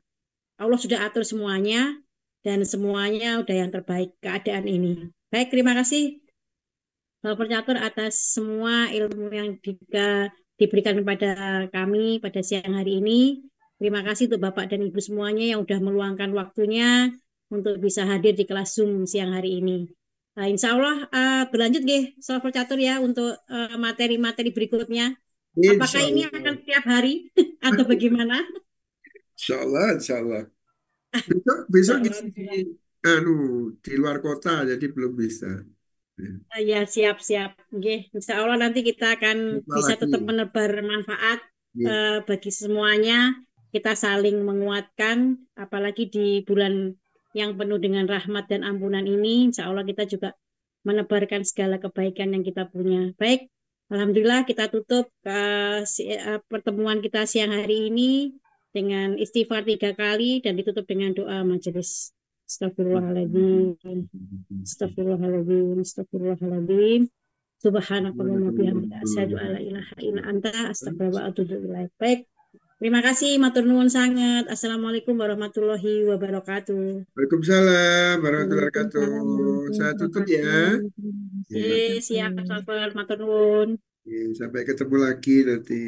S1: Allah sudah atur semuanya dan semuanya udah yang terbaik keadaan ini. Baik, terima kasih Bapak Pencatur atas semua ilmu yang diberikan kepada kami pada siang hari ini. Terima kasih untuk Bapak dan Ibu semuanya yang sudah meluangkan waktunya untuk bisa hadir di kelas Zoom siang hari ini. Insya Allah berlanjut nggih Soal Catur ya untuk materi-materi berikutnya. Apakah
S2: Insya
S1: ini
S2: Allah.
S1: akan setiap hari atau bagaimana?
S2: Insya Allah, insya Allah. Besok
S1: Insya
S2: ngisi
S1: Allah.
S2: anu di luar kota, jadi belum bisa. Ya,
S1: Ya, siap-siap. Nggih, Insya Allah nanti kita akan
S2: lupa
S1: bisa
S2: lagi.
S1: tetap menebar manfaat
S2: Ya.
S1: bagi semuanya. Kita saling menguatkan, apalagi di bulan yang penuh dengan rahmat dan ampunan ini. Insya Allah kita juga menebarkan segala kebaikan yang kita punya. Baik, Alhamdulillah kita tutup pertemuan kita siang hari ini dengan istighfar 3 kali dan ditutup dengan doa majelis. Astagfirullahaladzim. Astagfirullahaladzim. Astagfirullahaladzim. Subhanakallahumma bihamdika asyhadu alla ilaha illa anta astaghfiruka wa atubu ilaik. Baik. Terima kasih matur nuwun sangat. Assalamualaikum warahmatullahi wabarakatuh.
S2: Waalaikumsalam warahmatullahi wabarakatuh.
S1: Waalaikumsalam warahmatullahi
S2: Saya tutup ya.
S1: wabarakatuh.
S2: Ya.
S1: Siap, matur nuwun.
S2: Ya, sampai ketemu lagi nanti.